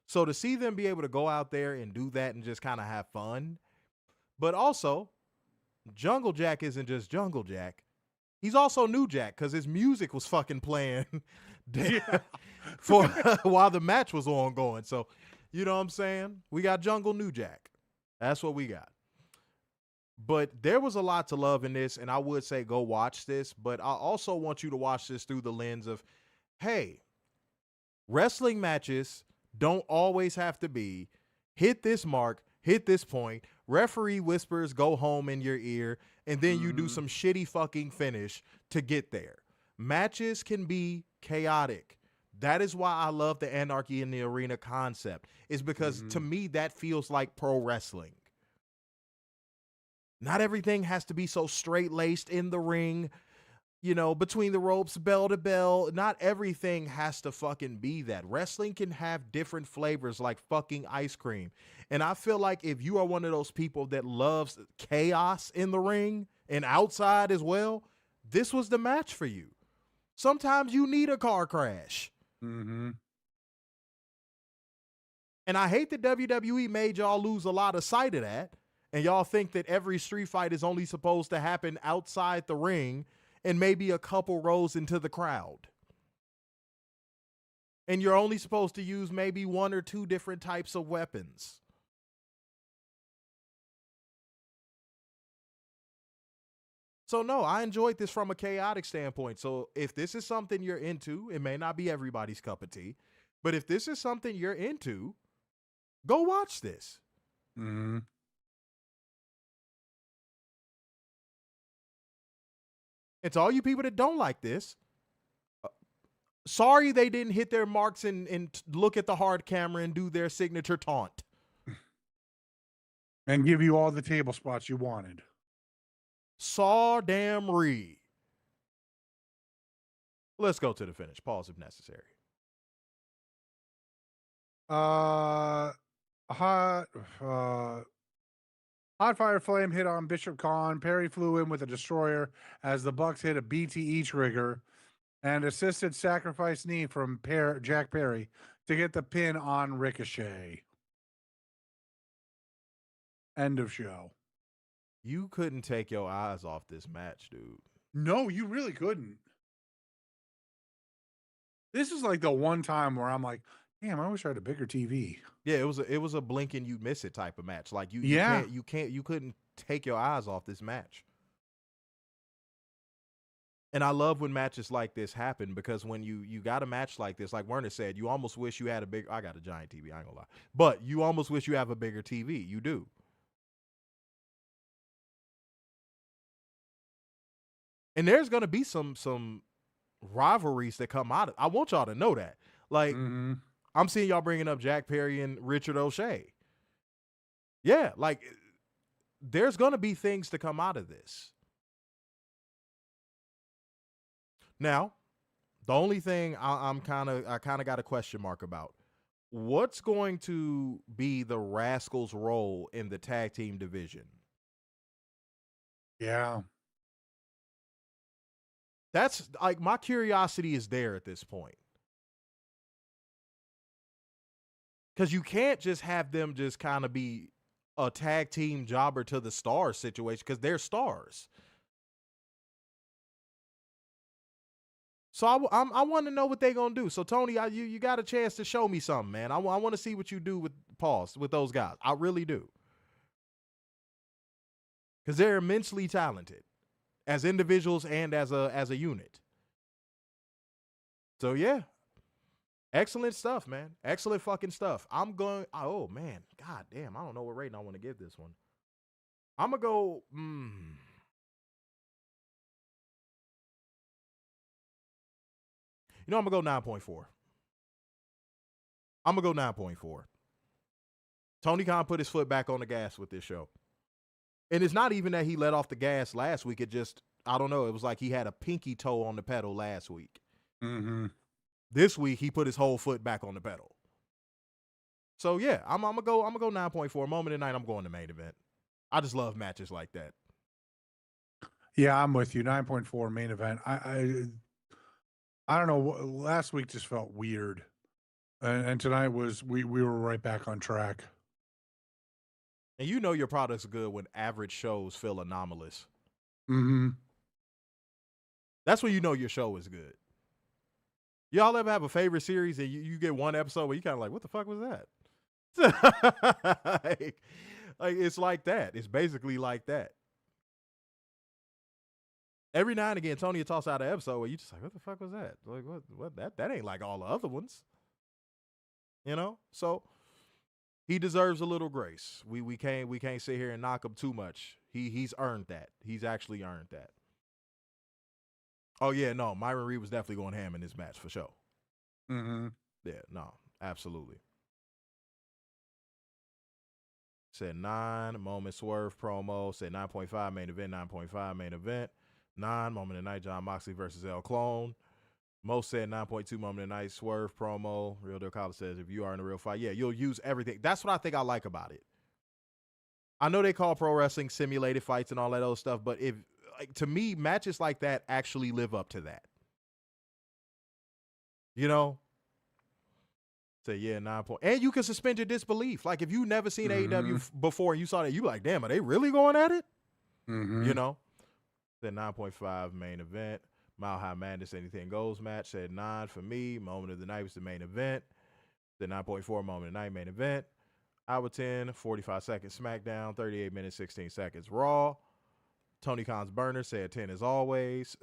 So to see them be able to go out there and do that and just kind of have fun. But also, Jungle Jack isn't just Jungle Jack. He's also New Jack because his music was fucking playing for while the match was ongoing. So, you know what I'm saying? We got Jungle New Jack. That's what we got. But there was a lot to love in this, and I would say go watch this. But I also want you to watch this through the lens of, hey, wrestling matches don't always have to be hit this mark, hit this point, referee whispers, go home in your ear, and then you do some shitty fucking finish to get there. Matches can be chaotic. That is why I love the Anarchy in the Arena concept, is because to me that feels like pro wrestling. Not everything has to be so straight-laced in the ring, you know, between the ropes, bell to bell. Not everything has to fucking be that. Wrestling can have different flavors like fucking ice cream. And I feel like if you are one of those people that loves chaos in the ring and outside as well, this was the match for you. Sometimes you need a car crash. Mm-hmm. And I hate that WWE made y'all lose a lot of sight of that. And y'all think that every street fight is only supposed to happen outside the ring and maybe a couple rows into the crowd. And you're only supposed to use maybe one or two different types of weapons. So no, I enjoyed this from a chaotic standpoint. So if this is something you're into, it may not be everybody's cup of tea, but if this is something you're into, go watch this. Mm-hmm. And to all you people that don't like this, sorry they didn't hit their marks and look at the hard camera and do their signature taunt. And give you all the table spots you wanted. Saw damn re. Let's go to the finish. Pause if necessary. Hot Fire Flame hit on Bishop Khan. Perry flew in with a destroyer as the Bucks hit a BTE trigger and assisted sacrifice knee from Jack Perry to get the pin on Ricochet. End of show. You couldn't take your eyes off this match, dude. No, you really couldn't. This is like the one time where I'm like, damn, I wish I had a bigger TV. Yeah, it was a blink and you miss it type of match. Like you couldn't take your eyes off this match. And I love when matches like this happen because when you got a match like this, like Werner said, you almost wish you had a big. I got a giant TV, I ain't gonna lie, but you almost wish you have a bigger TV. You do. And there's gonna be some rivalries that come out of. I want y'all to know that. Like I'm seeing y'all bringing up Jack Perry and Richard O'Shea. Yeah, like there's gonna be things to come out of this. Now, the only thing I kind of got a question mark about, what's going to be the Rascalz' role in the tag team division? Yeah. That's like my curiosity is there at this point. Because you can't just have them just kind of be a tag team jobber to the stars situation because they're stars. So I want to know what they're going to do. So, Tony, you got a chance to show me something, man. I want to see what you do with those guys. I really do. Because they're immensely talented as individuals and as a unit. So, yeah. Excellent stuff, man. Excellent fucking stuff. Oh, man. God damn. I don't know what rating I want to give this one. I'm going to go. I'm going to go 9.4. I'm going to go 9.4. Tony Khan put his foot back on the gas with this show. And it's not even that he let off the gas last week. It just, I don't know. It was like he had a pinky toe on the pedal last week. Mm-hmm. This week, he put his whole foot back on the pedal. So, yeah, I'm going to go 9.4. Moment of the night, I'm going to main event. I just love matches like that. Yeah, I'm with you. 9.4 main event. I don't know. Last week just felt weird. And tonight we were right back on track. And you know your product's good when average shows feel anomalous. Mm-hmm. That's when you know your show is good. Y'all ever have a favorite series and you get one episode where you kind of like, what the fuck was that? like it's like that. It's basically like that. Every now and again, Tony will toss out an episode where you just like, what the fuck was that? Like, what? That ain't like all the other ones. So he deserves a little grace. We can't sit here and knock him too much. He's earned that. He's actually earned that. Oh yeah, no, Myron Reed was definitely going ham in this match for sure. Mm-hmm. Yeah, no, absolutely. Said 9 moment Swerve promo. Said 9.5 main event. 9.5 main event. 9 moment of the night John Moxley versus El Clone. Most said 9.2 moment of the night Swerve promo. Real Deal Callis says if you are in a real fight, yeah, you'll use everything. That's what I think I like about it. I know they call pro wrestling simulated fights and all that other stuff, but if to me matches like that actually live up to that. So yeah, 9 point. And you can suspend your disbelief. Like if you never seen AEW before and you saw that, you be like, damn, are they really going at it? Mm-hmm. Then 9.5 main event. Mile High Madness Anything Goes match. Said 9 for me. Moment of the night was the main event. The 9.4 moment of the night main event. Hour 10, 45 seconds SmackDown. 38 minutes, 16 seconds Raw. Tony Khan's burner said 10 as always.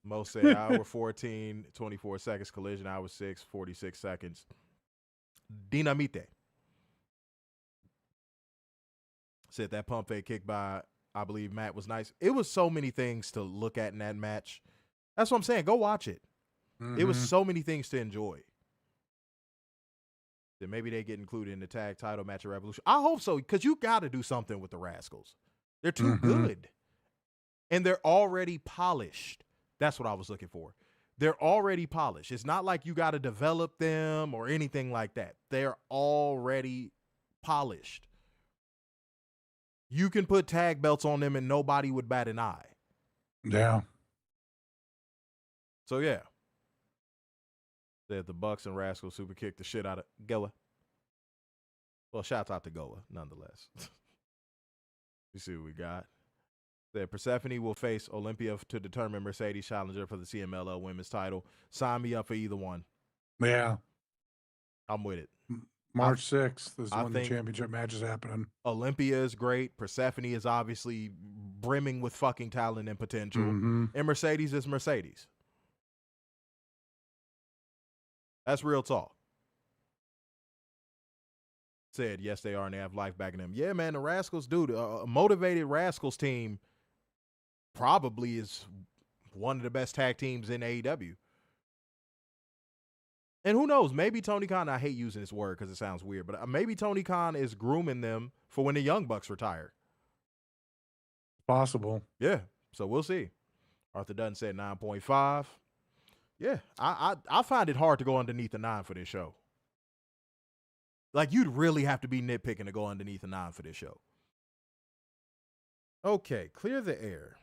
Most said hour 14, 24 seconds. Collision hour 6, 46 seconds. Dynamite. Said that pump fake kick by, I believe, Matt was nice. It was so many things to look at in that match. That's what I'm saying. Go watch it. It was so many things to enjoy. Then maybe they get included in the tag title match of Revolution. I hope so, because you got to do something with the Rascalz. They're too good. And they're already polished. That's what I was looking for. They're already polished. It's not like you got to develop them or anything like that. They're already polished. You can put tag belts on them and nobody would bat an eye. Yeah. So, yeah. Said the Bucks and Rascalz super kicked the shit out of Goa. Well, shouts out to Goa, nonetheless. You see what we got. Said Persephone will face Olympia to determine Mercedes challenger for the CMLL women's title. Sign me up for either one. Yeah. I'm with it. March 6th is I when the think championship match is happening. Olympia is great. Persephone is obviously brimming with fucking talent and potential. And Mercedes is Mercedes. That's real talk. Said, yes, they are, and they have life back in them. Yeah, man, the Rascalz, dude, a motivated Rascalz team probably is one of the best tag teams in AEW. And who knows, maybe Tony Khan, I hate using this word because it sounds weird, but maybe Tony Khan is grooming them for when the Young Bucks retire. Possible. Yeah, so we'll see. Arthur Dutton said 9.5. Yeah, I find it hard to go underneath the 9 for this show. Like, you'd really have to be nitpicking to go underneath the 9 for this show. Okay, clear the air.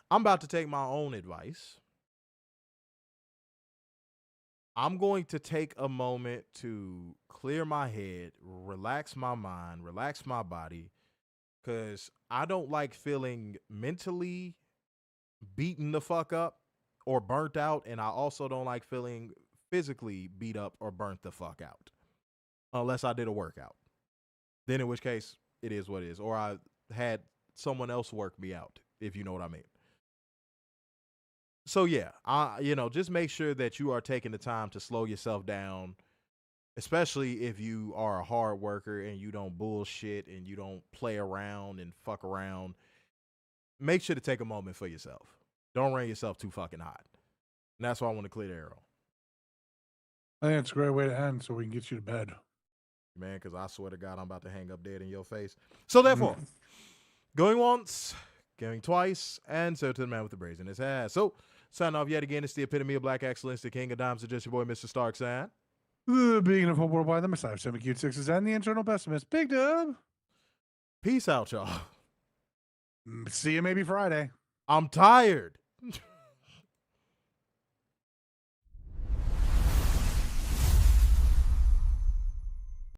I'm about to take my own advice. I'm going to take a moment to clear my head, relax my mind, relax my body, because I don't like feeling mentally beaten the fuck up or burnt out, and I also don't like feeling physically beat up or burnt the fuck out unless I did a workout. Then in which case, it is what it is. Or I had someone else work me out, if you know what I mean. So yeah, just make sure that you are taking the time to slow yourself down especially if you are a hard worker and you don't bullshit and you don't play around and fuck around. Make sure to take a moment for yourself. Don't run yourself too fucking hot. And that's why I want to clear the arrow. I think it's a great way to end so we can get you to bed. Man, because I swear to God, I'm about to hang up dead in your face. So therefore, going once, going twice, and so to the man with the brazen in his ass. So, signing off yet again, it's the epitome of black excellence, the king of dimes, just your boy, Mr. Stark, saying, Being of hope worldwide, the Messiah, Semi Cute Sixes, and the internal pessimist, Big Dub. peace out, y'all. See you maybe Friday. I'm tired.